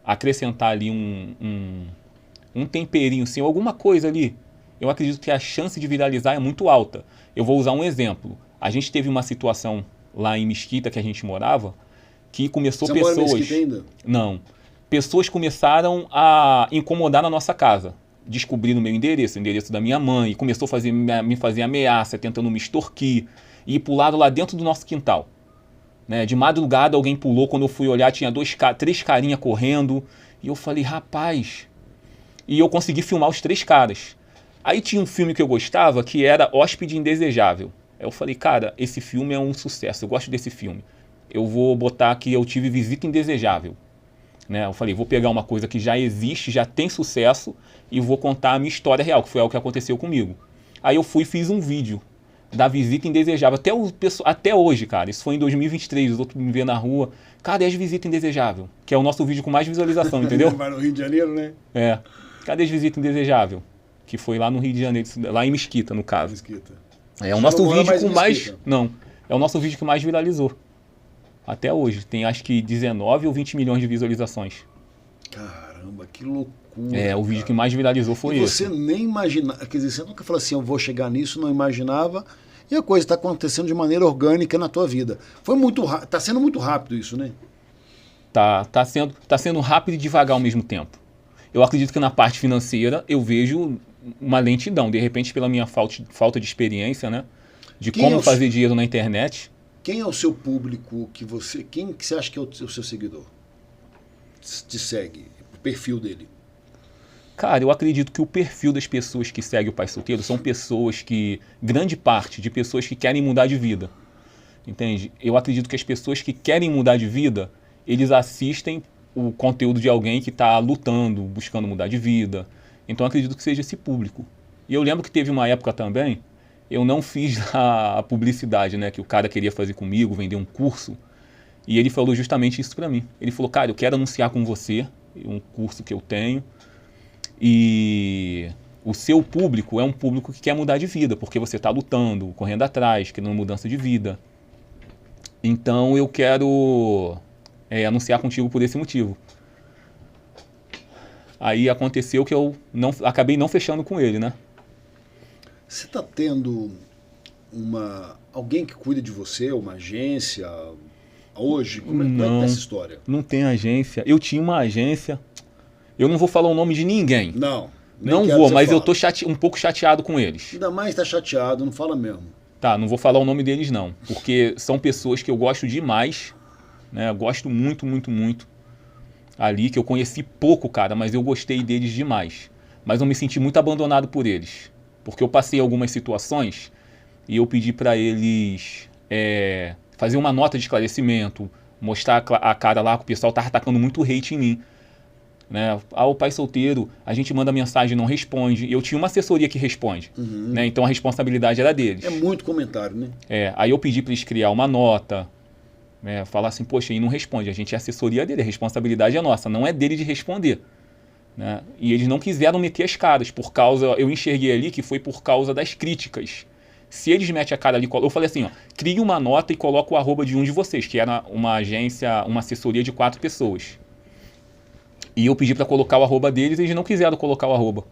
acrescentar ali um temperinho, assim, alguma coisa ali, eu acredito que a chance de viralizar é muito alta. Eu vou usar um exemplo. A gente teve uma situação lá em Mesquita, que a gente morava, que começou Você pessoas... mora em Mesquita ainda? Não. Pessoas começaram a incomodar na nossa casa. Descobriram o meu endereço, o endereço da minha mãe, e começou a me fazer ameaça, tentando me extorquir, e ir pro lado lá dentro do nosso quintal. Né? De madrugada alguém pulou, quando eu fui olhar tinha 3 carinhas correndo, e eu falei, rapaz... E eu consegui filmar os 3 caras. Aí tinha um filme que eu gostava, que era Hóspede Indesejável. Aí eu falei, cara, esse filme é um sucesso, eu gosto desse filme. Eu vou botar que eu tive visita indesejável. Né? Eu falei, vou pegar uma coisa que já existe, já tem sucesso, e vou contar a minha história real, que foi algo que aconteceu comigo. Aí eu fui e fiz um vídeo da visita indesejável. Até hoje, cara, isso foi em 2023, os outros me vêem na rua. Cadê as visitas indesejáveis? Que é o nosso vídeo com mais visualização, entendeu? Vai no Rio de Janeiro, né? Cadê as visitas indesejáveis? Que foi lá no Rio de Janeiro, lá em Mesquita, no caso. Mesquita. É o nosso vídeo com mais... Não, é o nosso vídeo que mais viralizou. Até hoje. Tem acho que 19 ou 20 milhões de visualizações. Caramba, que loucura. O vídeo que mais viralizou foi esse. Você nem imaginava, quer dizer, você nunca falou assim, eu vou chegar nisso, não imaginava, e a coisa está acontecendo de maneira orgânica na tua vida. Foi muito rápido, está sendo muito rápido isso, né? Tá sendo rápido e devagar ao mesmo tempo. Eu acredito que na parte financeira eu vejo uma lentidão, de repente pela minha falta de experiência, né? De como fazer dinheiro na internet. Quem é o seu público quem que você acha que é o seu seguidor? Te segue, o perfil dele? Cara, eu acredito que o perfil das pessoas que seguem o Pai Solteiro são pessoas grande parte de pessoas que querem mudar de vida. Entende? Eu acredito que as pessoas que querem mudar de vida, eles assistem o conteúdo de alguém que está lutando, buscando mudar de vida. Então eu acredito que seja esse público. E eu lembro que teve uma época também, eu não fiz a publicidade, né, que o cara queria fazer comigo, vender um curso, e ele falou justamente isso para mim. Ele falou, cara, eu quero anunciar com você um curso que eu tenho, e o seu público é um público que quer mudar de vida, porque você está lutando, correndo atrás, querendo mudança de vida. Então eu quero anunciar contigo por esse motivo. Aí aconteceu que eu acabei não fechando com ele, né? Você está tendo alguém que cuida de você, uma agência, hoje? Como é que tá essa história? Não tem agência. Eu tinha uma agência. Eu não vou falar o nome de ninguém. Não. Não vou, mas eu tô um pouco chateado com eles. Ainda mais tá chateado, não fala mesmo. Tá, não vou falar o nome deles não, porque são pessoas que eu gosto demais, né? Eu gosto muito, muito, muito. Ali, que eu conheci pouco, cara, mas eu gostei deles demais. Mas eu me senti muito abandonado por eles. Porque eu passei algumas situações e eu pedi para eles fazer uma nota de esclarecimento, mostrar a cara lá que o pessoal tava atacando muito hate em mim. Né? O pai solteiro, a gente manda mensagem e não responde. E eu tinha uma assessoria que responde. Né? Então a responsabilidade era deles. É muito comentário, né? Aí eu pedi para eles criar uma nota, né? Falar assim, poxa, e não responde. A gente é assessoria dele, a responsabilidade é nossa, não é dele de responder. Né? E eles não quiseram meter as caras, por causa, eu enxerguei ali que foi por causa das críticas. Se eles metem a cara ali, eu falei assim, ó, crie uma nota e coloca o arroba de um de vocês, que era uma agência, uma assessoria de 4 pessoas. E eu pedi para colocar o arroba deles e eles não quiseram colocar o arroba.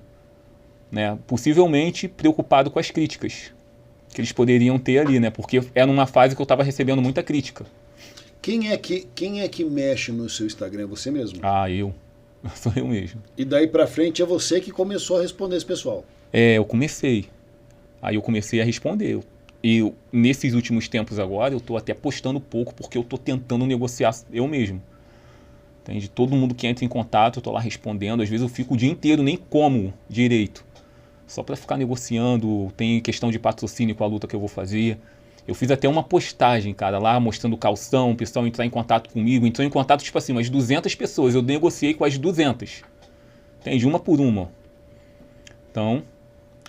Né? Possivelmente preocupado com as críticas que eles poderiam ter ali, né? Porque era uma fase que eu estava recebendo muita crítica. Quem é que mexe no seu Instagram? É você mesmo? Eu. Sou eu mesmo. E daí pra frente é você que começou a responder esse pessoal? Eu comecei. Aí eu comecei a responder. E nesses últimos tempos agora, eu tô até postando pouco porque eu tô tentando negociar eu mesmo. Entende? Todo mundo que entra em contato, eu tô lá respondendo. Às vezes eu fico o dia inteiro, nem como direito. Só para ficar negociando. Tem questão de patrocínio com a luta que eu vou fazer. Eu fiz até uma postagem, cara, lá mostrando calção, o pessoal entrar em contato comigo. Entrou em contato, tipo assim, umas 200 pessoas. Eu negociei com as 200. Entende? Uma por uma. Então,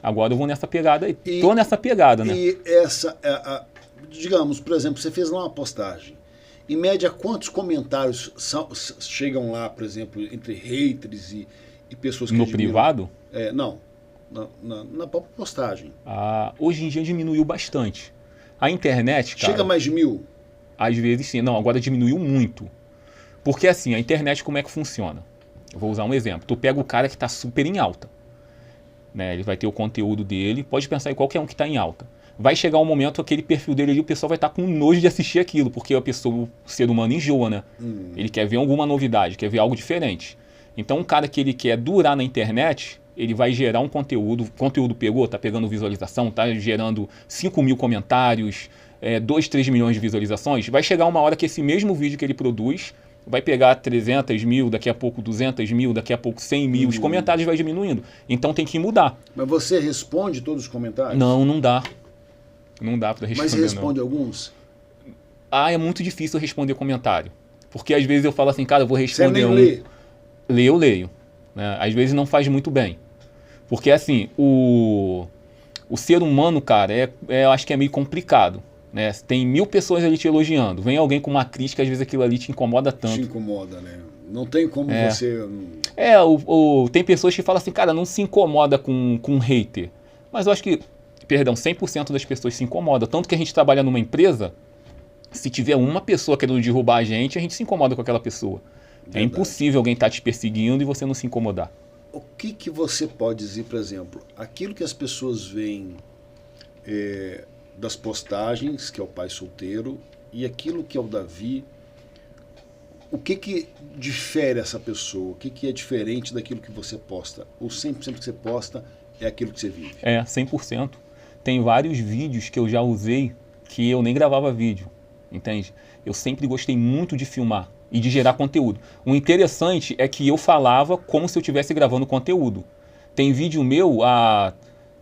agora eu vou nessa pegada aí. Tô nessa pegada, né? E essa, digamos, por exemplo, você fez lá uma postagem. Em média, quantos comentários chegam lá, por exemplo, entre haters e pessoas que no admiram? Privado? Não, na própria postagem. Hoje em dia diminuiu bastante. A internet, cara... Chega mais de 1000? Às vezes sim. Não, agora diminuiu muito. Porque assim, a internet como é que funciona? Eu vou usar um exemplo. Tu pega o cara que está super em alta. Né? Ele vai ter o conteúdo dele. Pode pensar em qualquer um que está em alta. Vai chegar um momento, aquele perfil dele ali, o pessoal vai estar com nojo de assistir aquilo, porque a pessoa, o ser humano enjoa, né? Ele quer ver alguma novidade, quer ver algo diferente. Então, um cara que ele quer durar na internet, ele vai gerar um conteúdo. O conteúdo pegou, tá pegando visualização, tá gerando 5 mil comentários, 2, 3 milhões de visualizações. Vai chegar uma hora que esse mesmo vídeo que ele produz vai pegar 300 mil, daqui a pouco 200 mil, daqui a pouco 100 mil. Os comentários vai diminuindo. Então tem que mudar. Mas você responde todos os comentários? Não dá. Não dá para responder. Mas você responde alguns? É muito difícil responder comentário. Porque às vezes eu falo assim, cara, eu vou responder Você nem lê? Eu leio. Né? Às vezes não faz muito bem. Porque assim, o ser humano, cara, eu acho que é meio complicado. Né? Tem 1000 pessoas ali te elogiando. Vem alguém com uma crítica, às vezes aquilo ali te incomoda tanto. Te incomoda, né? Não tem como você... Tem pessoas que falam assim, cara, não se incomoda com hater. Mas eu acho que, 100% das pessoas se incomodam. Tanto que a gente trabalha numa empresa, se tiver uma pessoa querendo derrubar a gente se incomoda com aquela pessoa. Verdade. É impossível alguém estar te perseguindo e você não se incomodar. O que você pode dizer, por exemplo, aquilo que as pessoas veem das postagens, que é o pai solteiro, e aquilo que é o Davi, o que difere essa pessoa? O que é diferente daquilo que você posta? Ou 100% que você posta é aquilo que você vive? 100%. Tem vários vídeos que eu já usei que eu nem gravava vídeo, entende? Eu sempre gostei muito de filmar e de gerar conteúdo. O interessante é que eu falava como se eu estivesse gravando conteúdo. Tem vídeo meu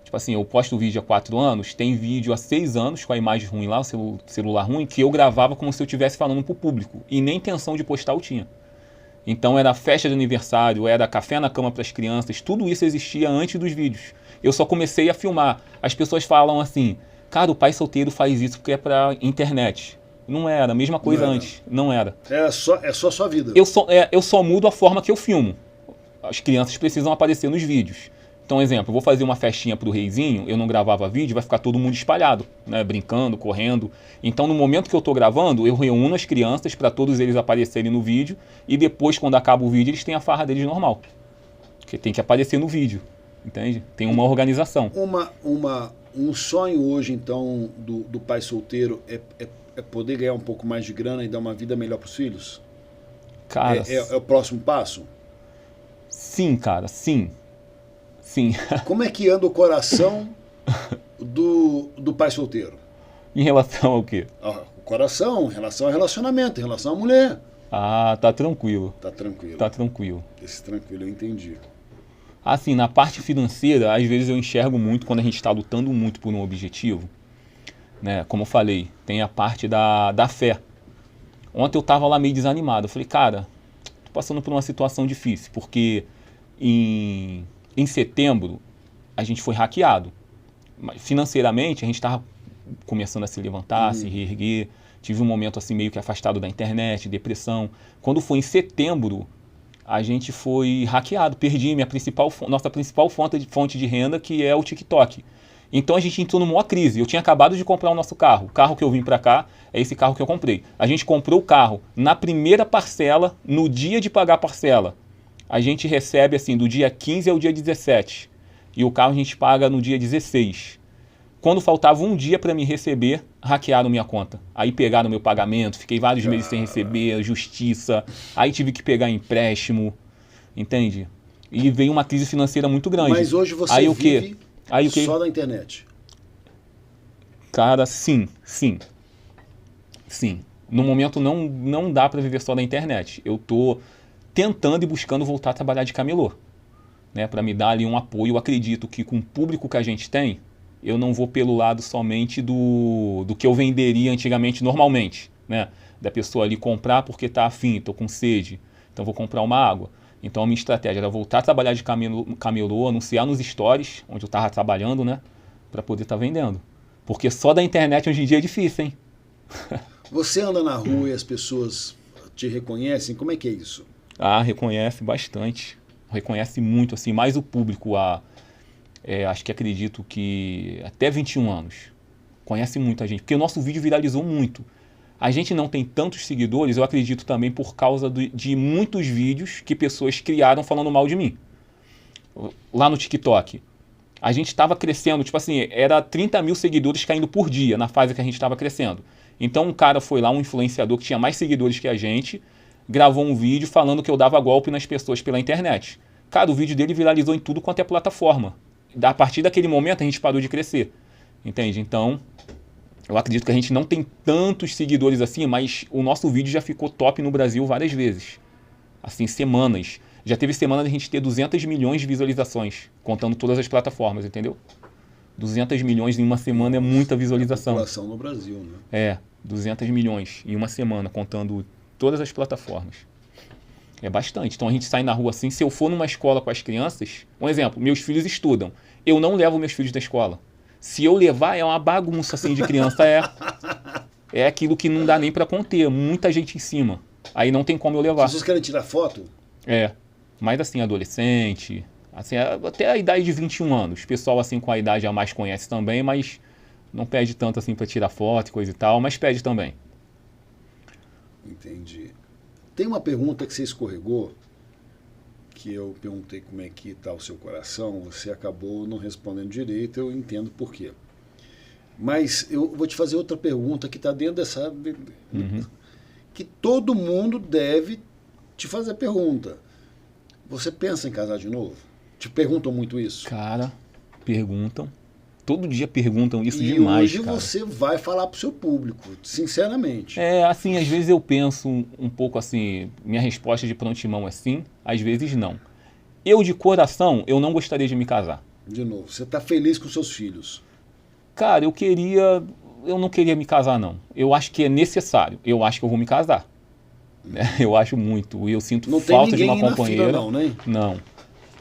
tipo assim, eu posto o vídeo há 4 anos, tem vídeo há 6 anos com a imagem ruim lá, o celular ruim, que eu gravava como se eu estivesse falando para o público. E nem intenção de postar eu tinha. Então era festa de aniversário, era café na cama para as crianças, tudo isso existia antes dos vídeos. Eu só comecei a filmar. As pessoas falam assim, cara, o pai solteiro faz isso porque é para internet. Não era, a mesma coisa antes. Não era. É só sua vida. Eu só mudo a forma que eu filmo. As crianças precisam aparecer nos vídeos. Então, exemplo, eu vou fazer uma festinha pro Reizinho, eu não gravava vídeo, vai ficar todo mundo espalhado, né? Brincando, correndo. Então, no momento que eu tô gravando, eu reúno as crianças para todos eles aparecerem no vídeo e depois, quando acaba o vídeo, eles têm a farra deles normal. Porque tem que aparecer no vídeo, entende? Tem uma organização. Um sonho hoje, então, do pai solteiro é poder ganhar um pouco mais de grana e dar uma vida melhor pros filhos? Cara... É o próximo passo? Sim, cara, sim. Sim. Como é que anda o coração do pai solteiro? Em relação ao quê? O coração, em relação ao relacionamento, em relação à mulher. Ah, tá tranquilo. Tá tranquilo. Tá tranquilo. Esse tranquilo eu entendi. Assim, na parte financeira, às vezes eu enxergo muito quando a gente está lutando muito por um objetivo, né? Como eu falei, tem a parte da fé. Ontem eu estava lá meio desanimado. Eu falei, cara, tô passando por uma situação difícil, porque em setembro a gente foi hackeado. Financeiramente, a gente estava começando a se levantar, se reerguer. Tive um momento assim meio que afastado da internet, depressão. Quando foi em setembro, a gente foi hackeado. Perdi nossa principal fonte de renda, que é o TikTok. Então a gente entrou numa maior crise. Eu tinha acabado de comprar o nosso carro. O carro que eu vim para cá é esse carro que eu comprei. A gente comprou o carro na primeira parcela, no dia de pagar a parcela. A gente recebe assim do dia 15 ao dia 17. E o carro a gente paga no dia 16. Quando faltava um dia para me receber, hackearam minha conta. Aí pegaram meu pagamento, fiquei vários meses sem receber, justiça. Aí tive que pegar empréstimo, entende? E veio uma crise financeira muito grande. Mas hoje você aí, vive aí, o quê? só da internet? Cara, sim. No momento não dá para viver só da internet. Eu tô tentando e buscando voltar a trabalhar de camelô, né? Para me dar ali um apoio. Eu acredito que com o público que a gente tem, eu não vou pelo lado somente do que eu venderia antigamente normalmente, né? Da pessoa ali comprar porque está afim, estou com sede, então vou comprar uma água. Então a minha estratégia era voltar a trabalhar de camelô, anunciar nos stories, onde eu estava trabalhando, né? Para poder estar vendendo. Porque só da internet hoje em dia é difícil, hein? Você anda na rua e as pessoas te reconhecem? Como é que é isso? Ah, reconhece bastante. Reconhece muito, assim, mais o público acho que acredito que até 21 anos. Conhece muita gente, porque o nosso vídeo viralizou muito. A gente não tem tantos seguidores, eu acredito também por causa de muitos vídeos que pessoas criaram falando mal de mim. Lá no TikTok. A gente estava crescendo, tipo assim, era 30 mil seguidores caindo por dia na fase que a gente estava crescendo. Então um cara foi lá, um influenciador que tinha mais seguidores que a gente, gravou um vídeo falando que eu dava golpe nas pessoas pela internet. Cara, o vídeo dele viralizou em tudo quanto é plataforma. A partir daquele momento a gente parou de crescer, entende? Então, eu acredito que a gente não tem tantos seguidores assim, mas o nosso vídeo já ficou top no Brasil várias vezes. Assim, semanas. Já teve semana da gente ter 200 milhões de visualizações, contando todas as plataformas, entendeu? 200 milhões em uma semana é muita visualização. População no Brasil, né? É, 200 milhões em uma semana, contando todas as plataformas. É bastante. Então a gente sai na rua assim, se eu for numa escola com as crianças, um exemplo, meus filhos estudam, eu não levo meus filhos da escola. Se eu levar, é uma bagunça assim de criança, é aquilo que não dá nem para conter, muita gente em cima. Aí não tem como eu levar. Vocês querem tirar foto? É, mas assim, adolescente, assim, até a idade de 21 anos. O pessoal assim com a idade a mais conhece também, mas não pede tanto assim para tirar foto e coisa e tal, mas pede também. Entendi. Tem uma pergunta que você escorregou, que eu perguntei como é que está o seu coração, você acabou não respondendo direito, eu entendo por quê. Mas eu vou te fazer outra pergunta que está dentro dessa... que todo mundo deve te fazer a pergunta. Você pensa em casar de novo? Te perguntam muito isso? Cara, perguntam. Todo dia perguntam isso demais, hoje cara. Você vai falar pro seu público, sinceramente. É, assim, às vezes eu penso um pouco assim, minha resposta de prontimão é sim, às vezes não. Eu, de coração, eu não gostaria de me casar. De novo, você tá feliz com seus filhos? Cara, eu não queria me casar, não. Eu acho que é necessário, eu acho que eu vou me casar. Eu acho muito, eu sinto falta de uma companheira. Não, né? Não.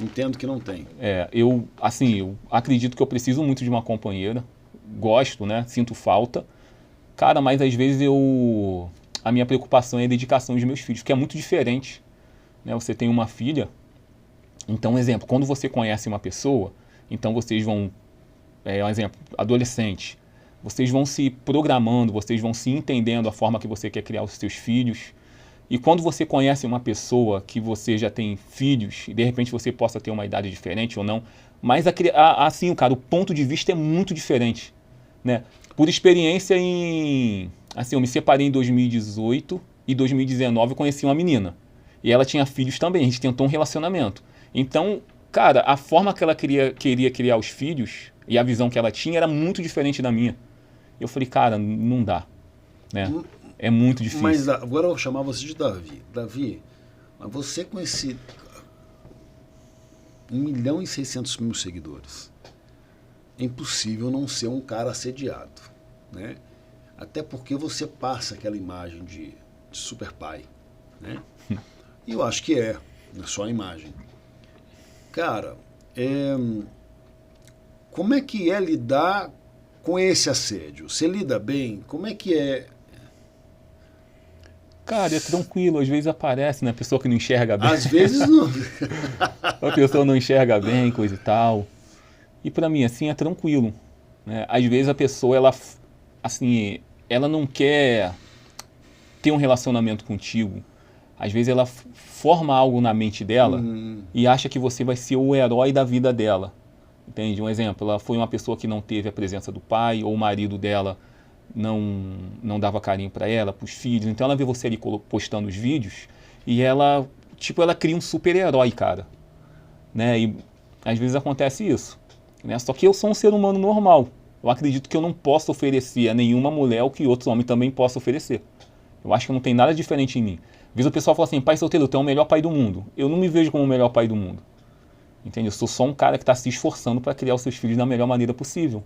Entendo que não tem. Eu acredito que eu preciso muito de uma companheira. Gosto, né? Sinto falta. Cara, mas às vezes a minha preocupação é a dedicação dos meus filhos, que é muito diferente. Né? Você tem uma filha, então, exemplo, quando você conhece uma pessoa, então vocês vão, um exemplo, adolescente, vocês vão se programando, vocês vão se entendendo a forma que você quer criar os seus filhos. E quando você conhece uma pessoa que você já tem filhos, e de repente você possa ter uma idade diferente ou não, mas assim, cara, o ponto de vista é muito diferente, né? Por experiência assim, eu me separei em 2018 e 2019 eu conheci uma menina. E ela tinha filhos também, a gente tentou um relacionamento. Então, cara, a forma que ela queria criar os filhos e a visão que ela tinha era muito diferente da minha. Eu falei, cara, não dá, né? É muito difícil. Mas agora eu vou chamar você de Davi. Davi, mas você com esse 1.600.000 seguidores, é impossível não ser um cara assediado, né? Até porque você passa aquela imagem de super pai, né? E eu acho que não é só a imagem. Cara, como é que é lidar com esse assédio? Você lida bem? Como é que é? Cara, é tranquilo, às vezes aparece, né? A pessoa que não enxerga bem. Às vezes não. A pessoa não enxerga bem, coisa e tal. E pra mim, assim, é tranquilo, né? Às vezes a pessoa, ela, assim, ela não quer ter um relacionamento contigo. Às vezes ela forma algo na mente dela e acha que você vai ser o herói da vida dela. Entende? Um exemplo, ela foi uma pessoa que não teve a presença do pai, ou o marido dela não dava carinho para ela, para os filhos. Então ela vê você ali postando os vídeos e ela cria um super-herói, cara. Né? E às vezes acontece isso. Né? Só que eu sou um ser humano normal. Eu acredito que eu não posso oferecer a nenhuma mulher o que outros homens também possam oferecer. Eu acho que não tem nada diferente em mim. Às vezes o pessoal fala assim, pai solteiro, tu é o melhor pai do mundo. Eu não me vejo como o melhor pai do mundo. Entende? Eu sou só um cara que está se esforçando para criar os seus filhos da melhor maneira possível.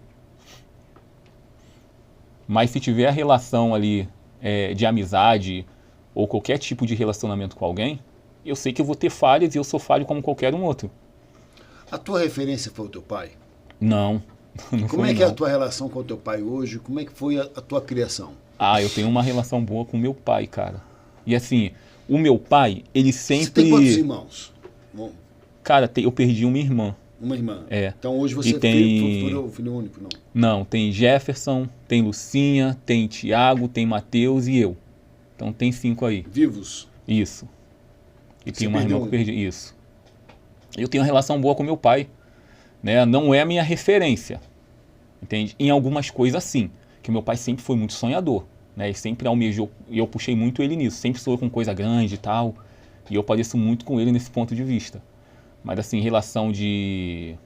Mas se tiver a relação ali de amizade ou qualquer tipo de relacionamento com alguém, eu sei que eu vou ter falhas e eu sou falho como qualquer um outro. A tua referência foi o teu pai? Não. Como é que é a tua relação com o teu pai hoje? Como é que foi a tua criação? Eu tenho uma relação boa com o meu pai, cara. E assim, o meu pai, ele sempre... Você tem quantos irmãos? Bom. Cara, eu perdi uma irmã. Uma irmã? É. Então hoje você foi o filho único, não? Não, tem Jefferson, tem Lucinha, tem Tiago, tem Matheus e eu. Então tem 5 aí. Vivos? Isso. E Você tem uma irmã que eu perdi. Isso. Eu tenho uma relação boa com meu pai. Né? Não é a minha referência. Entende? Em algumas coisas sim. Que meu pai sempre foi muito sonhador. Né? E sempre almejou. E eu puxei muito ele nisso. Sempre sou com coisa grande e tal. E eu pareço muito com ele nesse ponto de vista. Mas assim, em relação de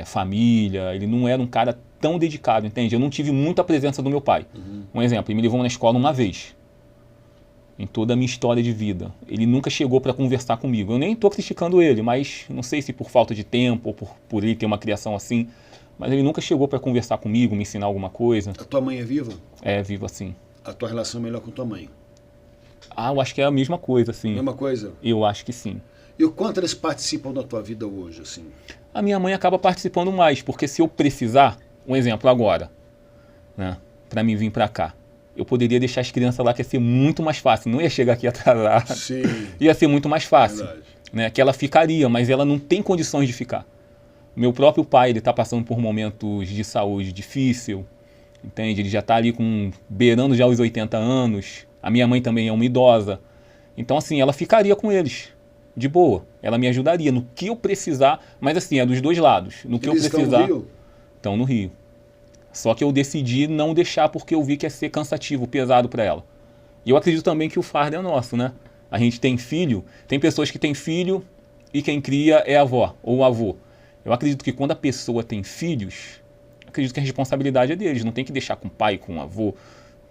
família, ele não era um cara tão dedicado, entende? Eu não tive muita presença do meu pai. Um exemplo, ele me levou na escola uma vez. Em toda a minha história de vida. Ele nunca chegou para conversar comigo. Eu nem estou criticando ele, mas não sei se por falta de tempo ou por ele ter uma criação assim. Mas ele nunca chegou para conversar comigo, me ensinar alguma coisa. A tua mãe é viva? É, viva sim. A tua relação é melhor com tua mãe? Eu acho que é a mesma coisa, sim. Mesma coisa? Eu acho que sim. E o quanto eles participam da tua vida hoje, assim? A minha mãe acaba participando mais, porque se eu precisar, um exemplo agora, né, para mim vir para cá, eu poderia deixar as crianças lá, que ia ser muito mais fácil, não ia chegar aqui atrasado. Sim. Ia ser muito mais fácil. Verdade. Né, que ela ficaria, mas ela não tem condições de ficar. Meu próprio pai, ele está passando por momentos de saúde difícil, entende? Ele já está ali beirando já os 80 anos, a minha mãe também é uma idosa. Então, assim, ela ficaria com eles. De boa, ela me ajudaria no que eu precisar, mas assim, é dos dois lados. No que Eles eu precisar. Estão no Rio? Estão no Rio. Só que eu decidi não deixar porque eu vi que ia ser cansativo, pesado para ela. E eu acredito também que o fardo é nosso, né? A gente tem filho, tem pessoas que têm filho e quem cria é a avó ou o avô. Eu acredito que quando a pessoa tem filhos, acredito que a responsabilidade é deles. Não tem que deixar com o pai, com o avô,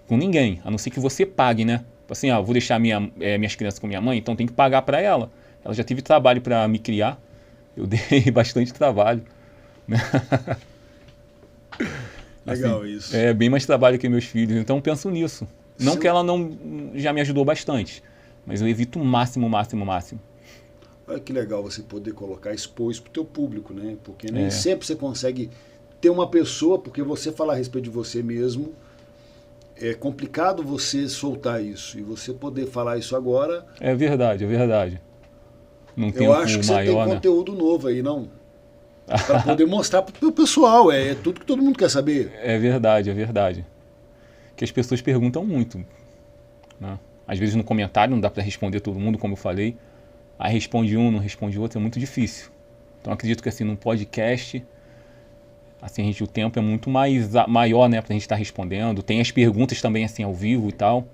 com ninguém. A não ser que você pague, né? Assim, vou deixar minhas crianças com minha mãe, então tem que pagar para ela. Ela já teve trabalho para me criar. Eu dei bastante trabalho. Né? Legal assim, isso. É bem mais trabalho que meus filhos. Então penso nisso. Não que ela não já me ajudou bastante, mas eu evito o máximo, máximo, máximo. Olha que legal você poder expor isso para o teu público, né? Porque nem sempre você consegue ter uma pessoa, porque você falar a respeito de você mesmo, é complicado você soltar isso. E você poder falar isso agora... É verdade, é verdade. Não tem eu acho que maior, você tem conteúdo novo aí, não? Para poder mostrar para o pessoal. É tudo que todo mundo quer saber. É verdade, é verdade. Que as pessoas perguntam muito. Né? Às vezes no comentário não dá para responder todo mundo, como eu falei. Aí responde um, não responde outro, é muito difícil. Então acredito que assim, num podcast, assim, o tempo é muito maior, né, pra gente estar respondendo. Tem as perguntas também assim ao vivo e tal.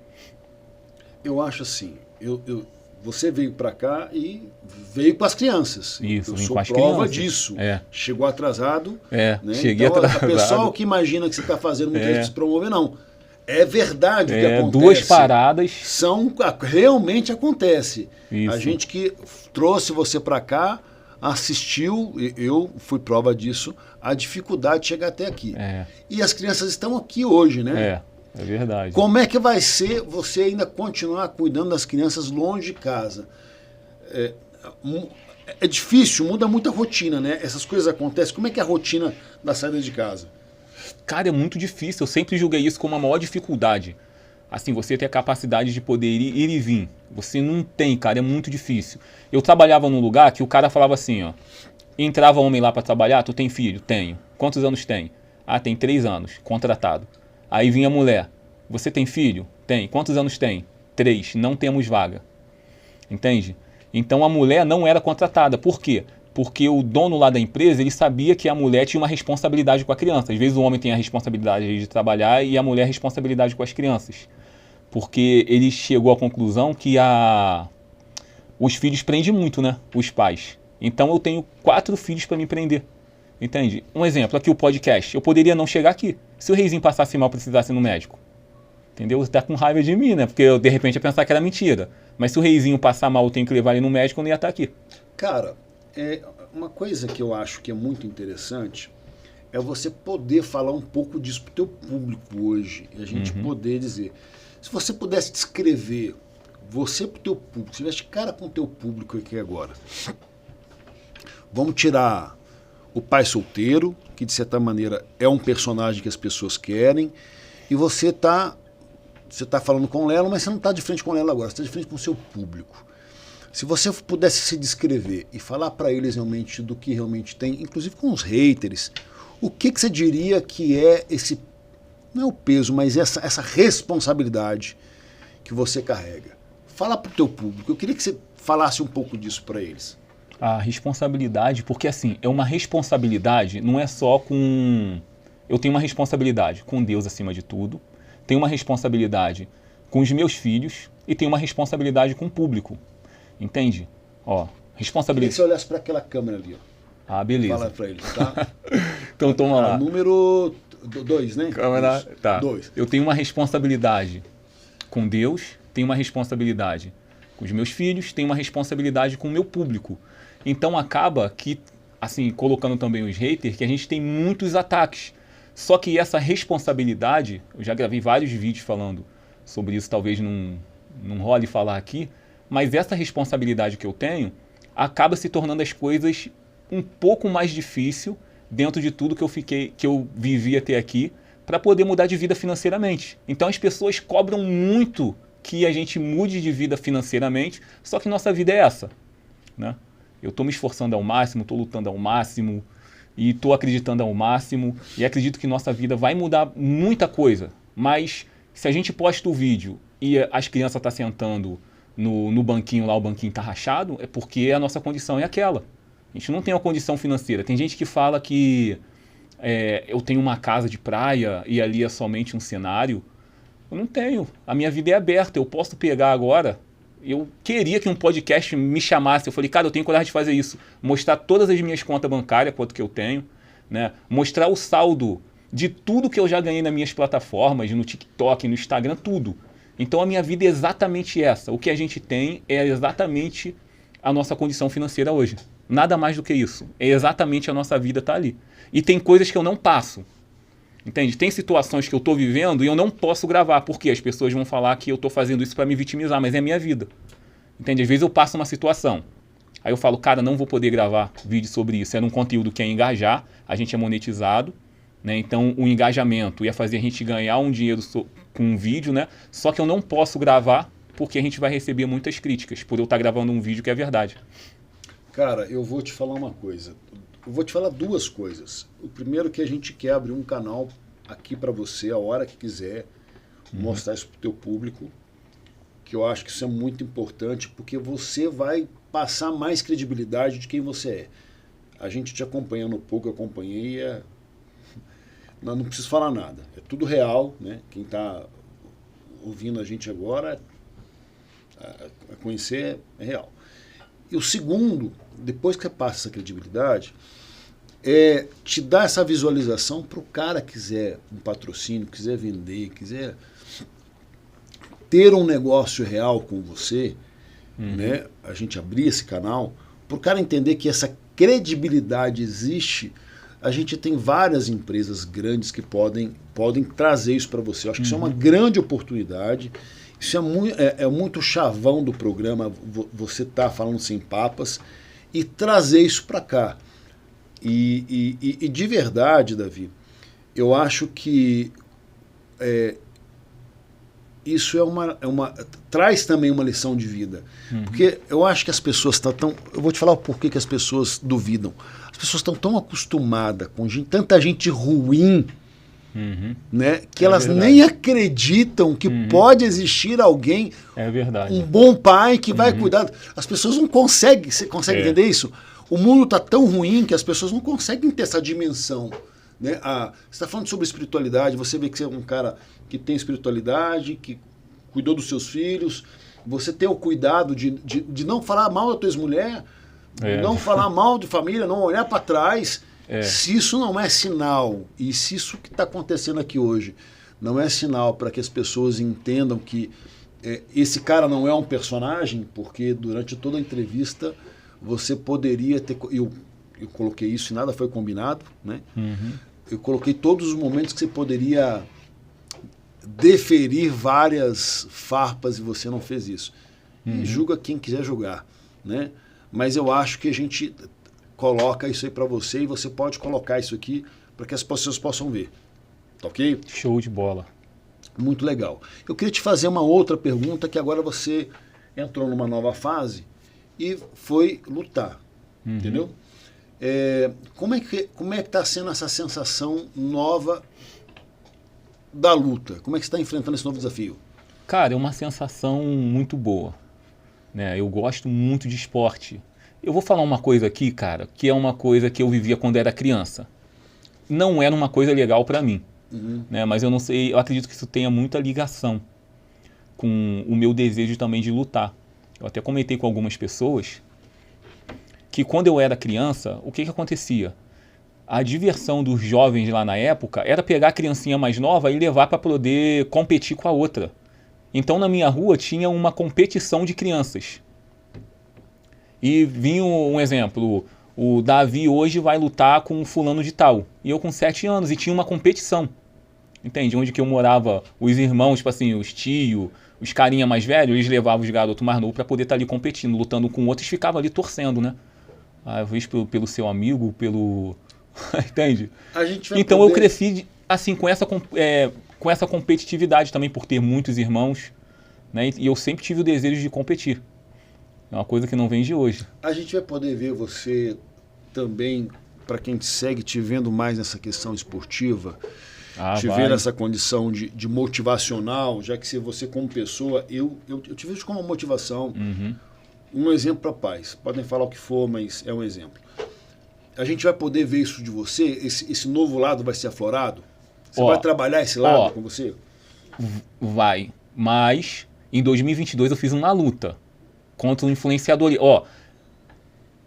Eu acho assim, Você veio para cá e veio com as crianças. Isso, eu vim sou com as prova crianças. disso. É. Chegou atrasado. É, né? cheguei então, atrasado. O pessoal que imagina que você está fazendo muita gente se promover, não. É verdade o que acontece. 2 paradas. Realmente acontece. Isso. A gente que trouxe você para cá, assistiu, eu fui prova disso, a dificuldade de chegar até aqui. E as crianças estão aqui hoje, né? É verdade. Como é que vai ser você ainda continuar cuidando das crianças longe de casa? É difícil, muda muito a rotina, né? Essas coisas acontecem. Como é que é a rotina da saída de casa? Cara, é muito difícil. Eu sempre julguei isso como a maior dificuldade. Assim, você ter a capacidade de poder ir e vir. Você não tem, cara, é muito difícil. Eu trabalhava num lugar que o cara falava assim, ó. Entrava homem lá pra trabalhar, tu tem filho? Tenho. Quantos anos tem? Ah, tem 3 anos, contratado. Aí vinha a mulher. Você tem filho? Tem. Quantos anos tem? 3. Não temos vaga. Entende? Então a mulher não era contratada. Por quê? Porque o dono lá da empresa, ele sabia que a mulher tinha uma responsabilidade com a criança. Às vezes o homem tem a responsabilidade de trabalhar e a mulher a responsabilidade com as crianças. Porque ele chegou à conclusão que os filhos prendem muito, né? Os pais. Então eu tenho 4 filhos para me prender. Entende? Um exemplo, aqui o podcast. Eu poderia não chegar aqui. Se o Reizinho passasse mal e precisasse ir no médico. Entendeu? Você tá com raiva de mim, né? Porque eu, de repente, ia pensar que era mentira. Mas se o Reizinho passar mal, eu tenho que levar ele no médico, eu não ia estar aqui. Cara, uma coisa que eu acho que é muito interessante é você poder falar um pouco disso pro teu público hoje. E a gente poder dizer. Se você pudesse descrever você pro teu público, se tivesse cara com o teu público aqui agora. Vamos tirar o pai solteiro, que de certa maneira é um personagem que as pessoas querem, e você tá falando com o Lelo, mas você não está de frente com o Lelo agora, você está de frente com o seu público. Se você pudesse se descrever e falar para eles realmente do que realmente tem, inclusive com os haters, o que você diria que é esse, não é o peso, mas essa responsabilidade que você carrega? Fala para o teu público, eu queria que você falasse um pouco disso para eles. A responsabilidade, porque assim, é uma responsabilidade, não é só com... Eu tenho uma responsabilidade com Deus acima de tudo, tenho uma responsabilidade com os meus filhos e tenho uma responsabilidade com o público. Entende? Ó, responsabilidade... Queria que você olhasse para aquela câmera ali, ó. Ah, beleza. Fala para eles, tá? Então toma lá. Número 2, né? Câmera, Isso. tá. 2. Eu tenho uma responsabilidade com Deus, tenho uma responsabilidade com os meus filhos, tenho uma responsabilidade com o meu público. Então acaba que, assim, colocando também os haters, que a gente tem muitos ataques. Só que essa responsabilidade, eu já gravei vários vídeos falando sobre isso, talvez não role falar aqui, mas essa responsabilidade que eu tenho acaba se tornando as coisas um pouco mais difícil dentro de tudo que eu vivi até aqui para poder mudar de vida financeiramente. Então as pessoas cobram muito que a gente mude de vida financeiramente, só que nossa vida é essa, né? Eu estou me esforçando ao máximo, estou lutando ao máximo e estou acreditando ao máximo e acredito que nossa vida vai mudar muita coisa. Mas se a gente posta o vídeo e as crianças estão sentando no banquinho lá, o banquinho está rachado, é porque a nossa condição é aquela. A gente não tem uma condição financeira. Tem gente que fala que eu tenho uma casa de praia e ali é somente um cenário. Eu não tenho. A minha vida é aberta. Eu posso pegar agora... Eu queria que um podcast me chamasse. Eu falei, cara, eu tenho coragem de fazer isso. Mostrar todas as minhas contas bancárias, quanto que eu tenho, né? Mostrar o saldo de tudo que eu já ganhei nas minhas plataformas, no TikTok, no Instagram, tudo. Então a minha vida é exatamente essa. O que a gente tem é exatamente a nossa condição financeira hoje. Nada mais do que isso. É exatamente a nossa vida tá ali. E tem coisas que eu não passo. Entende? Tem situações que eu estou vivendo e eu não posso gravar, porque as pessoas vão falar que eu estou fazendo isso para me vitimizar, mas é a minha vida. Entende? Às vezes eu passo uma situação, aí eu falo, cara, não vou poder gravar vídeo sobre isso. Era um conteúdo que ia engajar, a gente é monetizado, né? Então o engajamento ia fazer a gente ganhar um dinheiro com um vídeo, né? Só que eu não posso gravar porque a gente vai receber muitas críticas por eu estar gravando um vídeo que é verdade. Cara, eu vou te falar uma coisa. Eu vou te falar 2 coisas. O primeiro é que a gente quer abrir um canal aqui para você, a hora que quiser, mostrar isso para o teu público, que eu acho que isso é muito importante, porque você vai passar mais credibilidade de quem você é. A gente te acompanhando um pouco, eu acompanhei, não preciso falar nada. É tudo real, né? Quem está ouvindo a gente agora, a conhecer é real. E o segundo, depois que você passa essa credibilidade, é te dar essa visualização para o cara que quiser um patrocínio, quiser vender, quiser ter um negócio real com você, né? A gente abrir esse canal, para o cara entender que essa credibilidade existe. A gente tem várias empresas grandes que podem trazer isso para você. Eu acho que isso é uma grande oportunidade. Isso é muito chavão do programa, você tá falando sem papas, e trazer isso para cá. E de verdade, Davi, eu acho que isso traz também uma lição de vida. Porque eu acho que as pessoas estão tão... Eu vou te falar o porquê que as pessoas duvidam. As pessoas estão tão acostumadas com tanta gente ruim, né, que elas nem acreditam que pode existir alguém, um bom pai que vai cuidar. As pessoas não conseguem, você consegue entender isso? O mundo está tão ruim que as pessoas não conseguem ter essa dimensão. Né? Você está falando sobre espiritualidade, você vê que você é um cara que tem espiritualidade, que cuidou dos seus filhos, você tem o cuidado de não falar mal da tua ex-mulher, não falar mal de família, não olhar para trás. Se isso não é sinal, e se isso que está acontecendo aqui hoje não é sinal para que as pessoas entendam que esse cara não é um personagem, porque durante toda a entrevista você poderia ter... Eu coloquei isso e nada foi combinado, né? Eu coloquei todos os momentos que você poderia deferir várias farpas e você não fez isso. E julga quem quiser julgar, né? Mas eu acho que a gente coloca isso aí para você e você pode colocar isso aqui para que as pessoas possam ver. Tá ok? Show de bola. Muito legal. Eu queria te fazer uma outra pergunta, que agora você entrou numa nova fase e foi lutar, entendeu? Como é que está sendo essa sensação nova da luta? Como é que você está enfrentando esse novo desafio? Cara, é uma sensação muito boa, né? Eu gosto muito de esporte. Eu vou falar uma coisa aqui, cara, que é uma coisa que eu vivia quando era criança. Não era uma coisa legal para mim, né? Mas eu não sei, eu acredito que isso tenha muita ligação com o meu desejo também de lutar. Eu até comentei com algumas pessoas que quando eu era criança, o que acontecia? A diversão dos jovens lá na época era pegar a criancinha mais nova e levar para poder competir com a outra. Então na minha rua tinha uma competição de crianças. E vinha um exemplo, o Davi hoje vai lutar com um fulano de tal. E eu com 7 anos, e tinha uma competição. Entende? Onde que eu morava, os irmãos, tipo assim, os tios, os carinha mais velhos, eles levavam os garotos mais novos para poder estar ali competindo, lutando com outros, e ficavam ali torcendo, né? Às vezes pelo seu amigo, pelo... Entende? Então eu cresci assim com essa competitividade também, por ter muitos irmãos, né? E eu sempre tive o desejo de competir. É uma coisa que não vem de hoje. A gente vai poder ver você também, para quem te segue, te vendo mais nessa questão esportiva, te ver nessa condição de motivacional, já que se você como pessoa, eu te vejo como motivação. Um exemplo para pais. Podem falar o que for, mas é um exemplo. A gente vai poder ver isso de você? Esse novo lado vai ser aflorado? Você vai trabalhar esse lado com você? Vai. Mas em 2022 eu fiz uma luta contra um influenciador.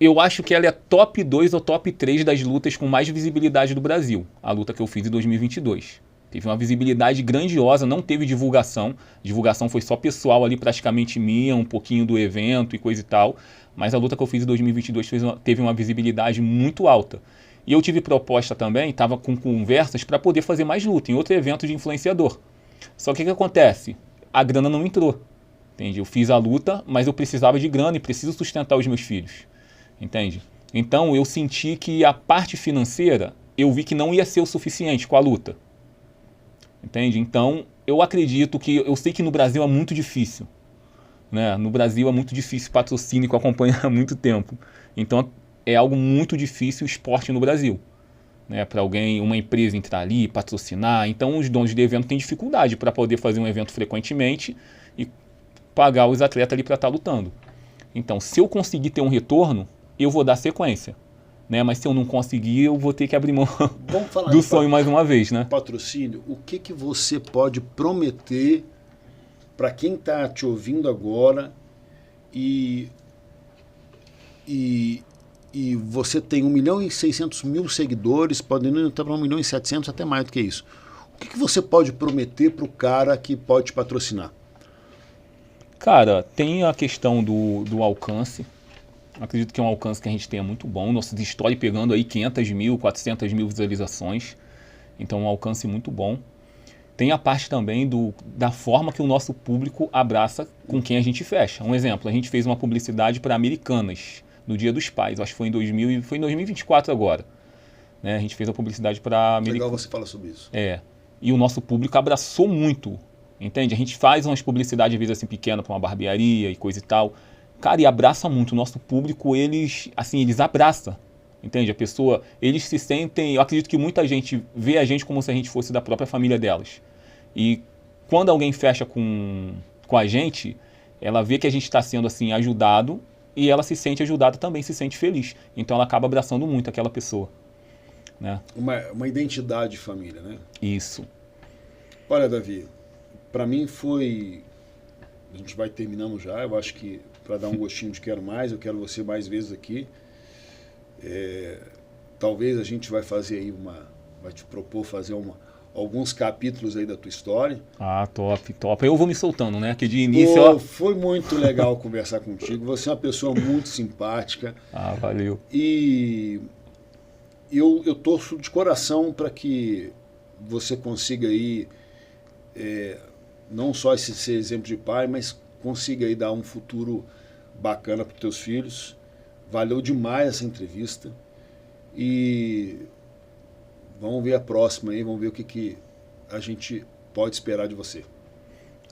Eu acho que ela é top 2 ou top 3 das lutas com mais visibilidade do Brasil. A luta que eu fiz em 2022. Teve uma visibilidade grandiosa, não teve divulgação. Divulgação foi só pessoal ali, praticamente minha, um pouquinho do evento e coisa e tal. Mas a luta que eu fiz em 2022 teve uma visibilidade muito alta. E eu tive proposta também, estava com conversas para poder fazer mais luta em outro evento de influenciador. Só que o que acontece? A grana não entrou. Entende? Eu fiz a luta, mas eu precisava de grana e preciso sustentar os meus filhos. Entende? Então eu senti que a parte financeira, eu vi que não ia ser o suficiente com a luta. Entende? Então eu acredito que, eu sei que no Brasil é muito difícil. Né? No Brasil é muito difícil patrocínio, que eu acompanho há muito tempo. Então é algo muito difícil o esporte no Brasil. Né? Para uma empresa entrar ali, patrocinar. Então os donos de evento têm dificuldade para poder fazer um evento frequentemente e pagar os atletas ali para estar lutando. Então, se eu conseguir ter um retorno, eu vou dar sequência. Né? Mas se eu não conseguir, eu vou ter que abrir mão do sonho mais uma vez. Né? Patrocínio, o que você pode prometer para quem está te ouvindo agora e você tem 1.600.000 seguidores, podendo estar para 1.700.000, até mais do que isso. O que você pode prometer para o cara que pode te patrocinar? Cara, tem a questão do alcance. Acredito que é um alcance que a gente tenha muito bom. Nossa história pegando aí 500.000, 400.000 visualizações. Então, um alcance muito bom. Tem a parte também da forma que o nosso público abraça com quem a gente fecha. Um exemplo, a gente fez uma publicidade para Americanas, no Dia dos Pais. Acho que foi em 2024 agora. Né? A gente fez a publicidade para Americanas. Legal você falar sobre isso. E o nosso público abraçou muito. Entende? A gente faz umas publicidades, às vezes, assim, pequenas para uma barbearia e coisa e tal. Cara, e abraça muito. O nosso público, eles abraçam. Entende? A pessoa, eles se sentem... Eu acredito que muita gente vê a gente como se a gente fosse da própria família delas. E quando alguém fecha com a gente, ela vê que a gente está sendo, assim, ajudado e ela se sente ajudada também, se sente feliz. Então, ela acaba abraçando muito aquela pessoa. Né? Uma identidade de família, né? Isso. Olha, Davi, para mim foi... A gente vai terminando já, eu acho que para dar um gostinho de quero mais, eu quero você mais vezes aqui. Talvez a gente vai fazer aí vai te propor fazer alguns capítulos aí da tua história. Ah, top. Eu vou me soltando, né? Que de início... Foi muito legal conversar contigo, você é uma pessoa muito simpática. Ah, valeu. E eu torço de coração para que você consiga aí, não só ser exemplo de pai, mas consiga aí dar um futuro bacana para os teus filhos. Valeu demais essa entrevista e vamos ver a próxima aí, vamos ver o que a gente pode esperar de você.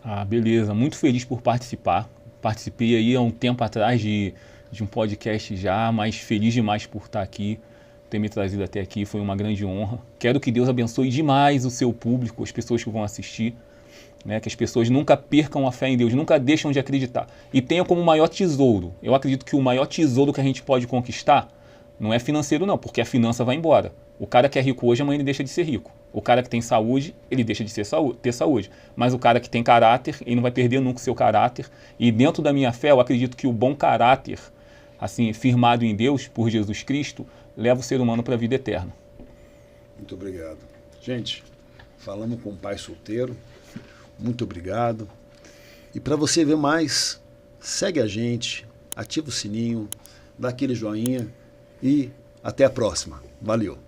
Ah, beleza. Muito feliz por participar. Participei aí há um tempo atrás de um podcast já, mas feliz demais por estar aqui, ter me trazido até aqui, foi uma grande honra. Quero que Deus abençoe demais o seu público, as pessoas que vão assistir. Né, que as pessoas nunca percam a fé em Deus, nunca deixam de acreditar. E tenha como maior tesouro. Eu acredito que o maior tesouro que a gente pode conquistar não é financeiro não, porque a finança vai embora. O cara que é rico hoje, amanhã ele deixa de ser rico. O cara que tem saúde, ele deixa de ter saúde. Mas o cara que tem caráter, ele não vai perder nunca o seu caráter. E dentro da minha fé, eu acredito que o bom caráter, assim, firmado em Deus, por Jesus Cristo, leva o ser humano para a vida eterna. Muito obrigado. Gente, falamos com um pai solteiro. Muito obrigado. E para você ver mais, segue a gente, ativa o sininho, dá aquele joinha e até a próxima. Valeu!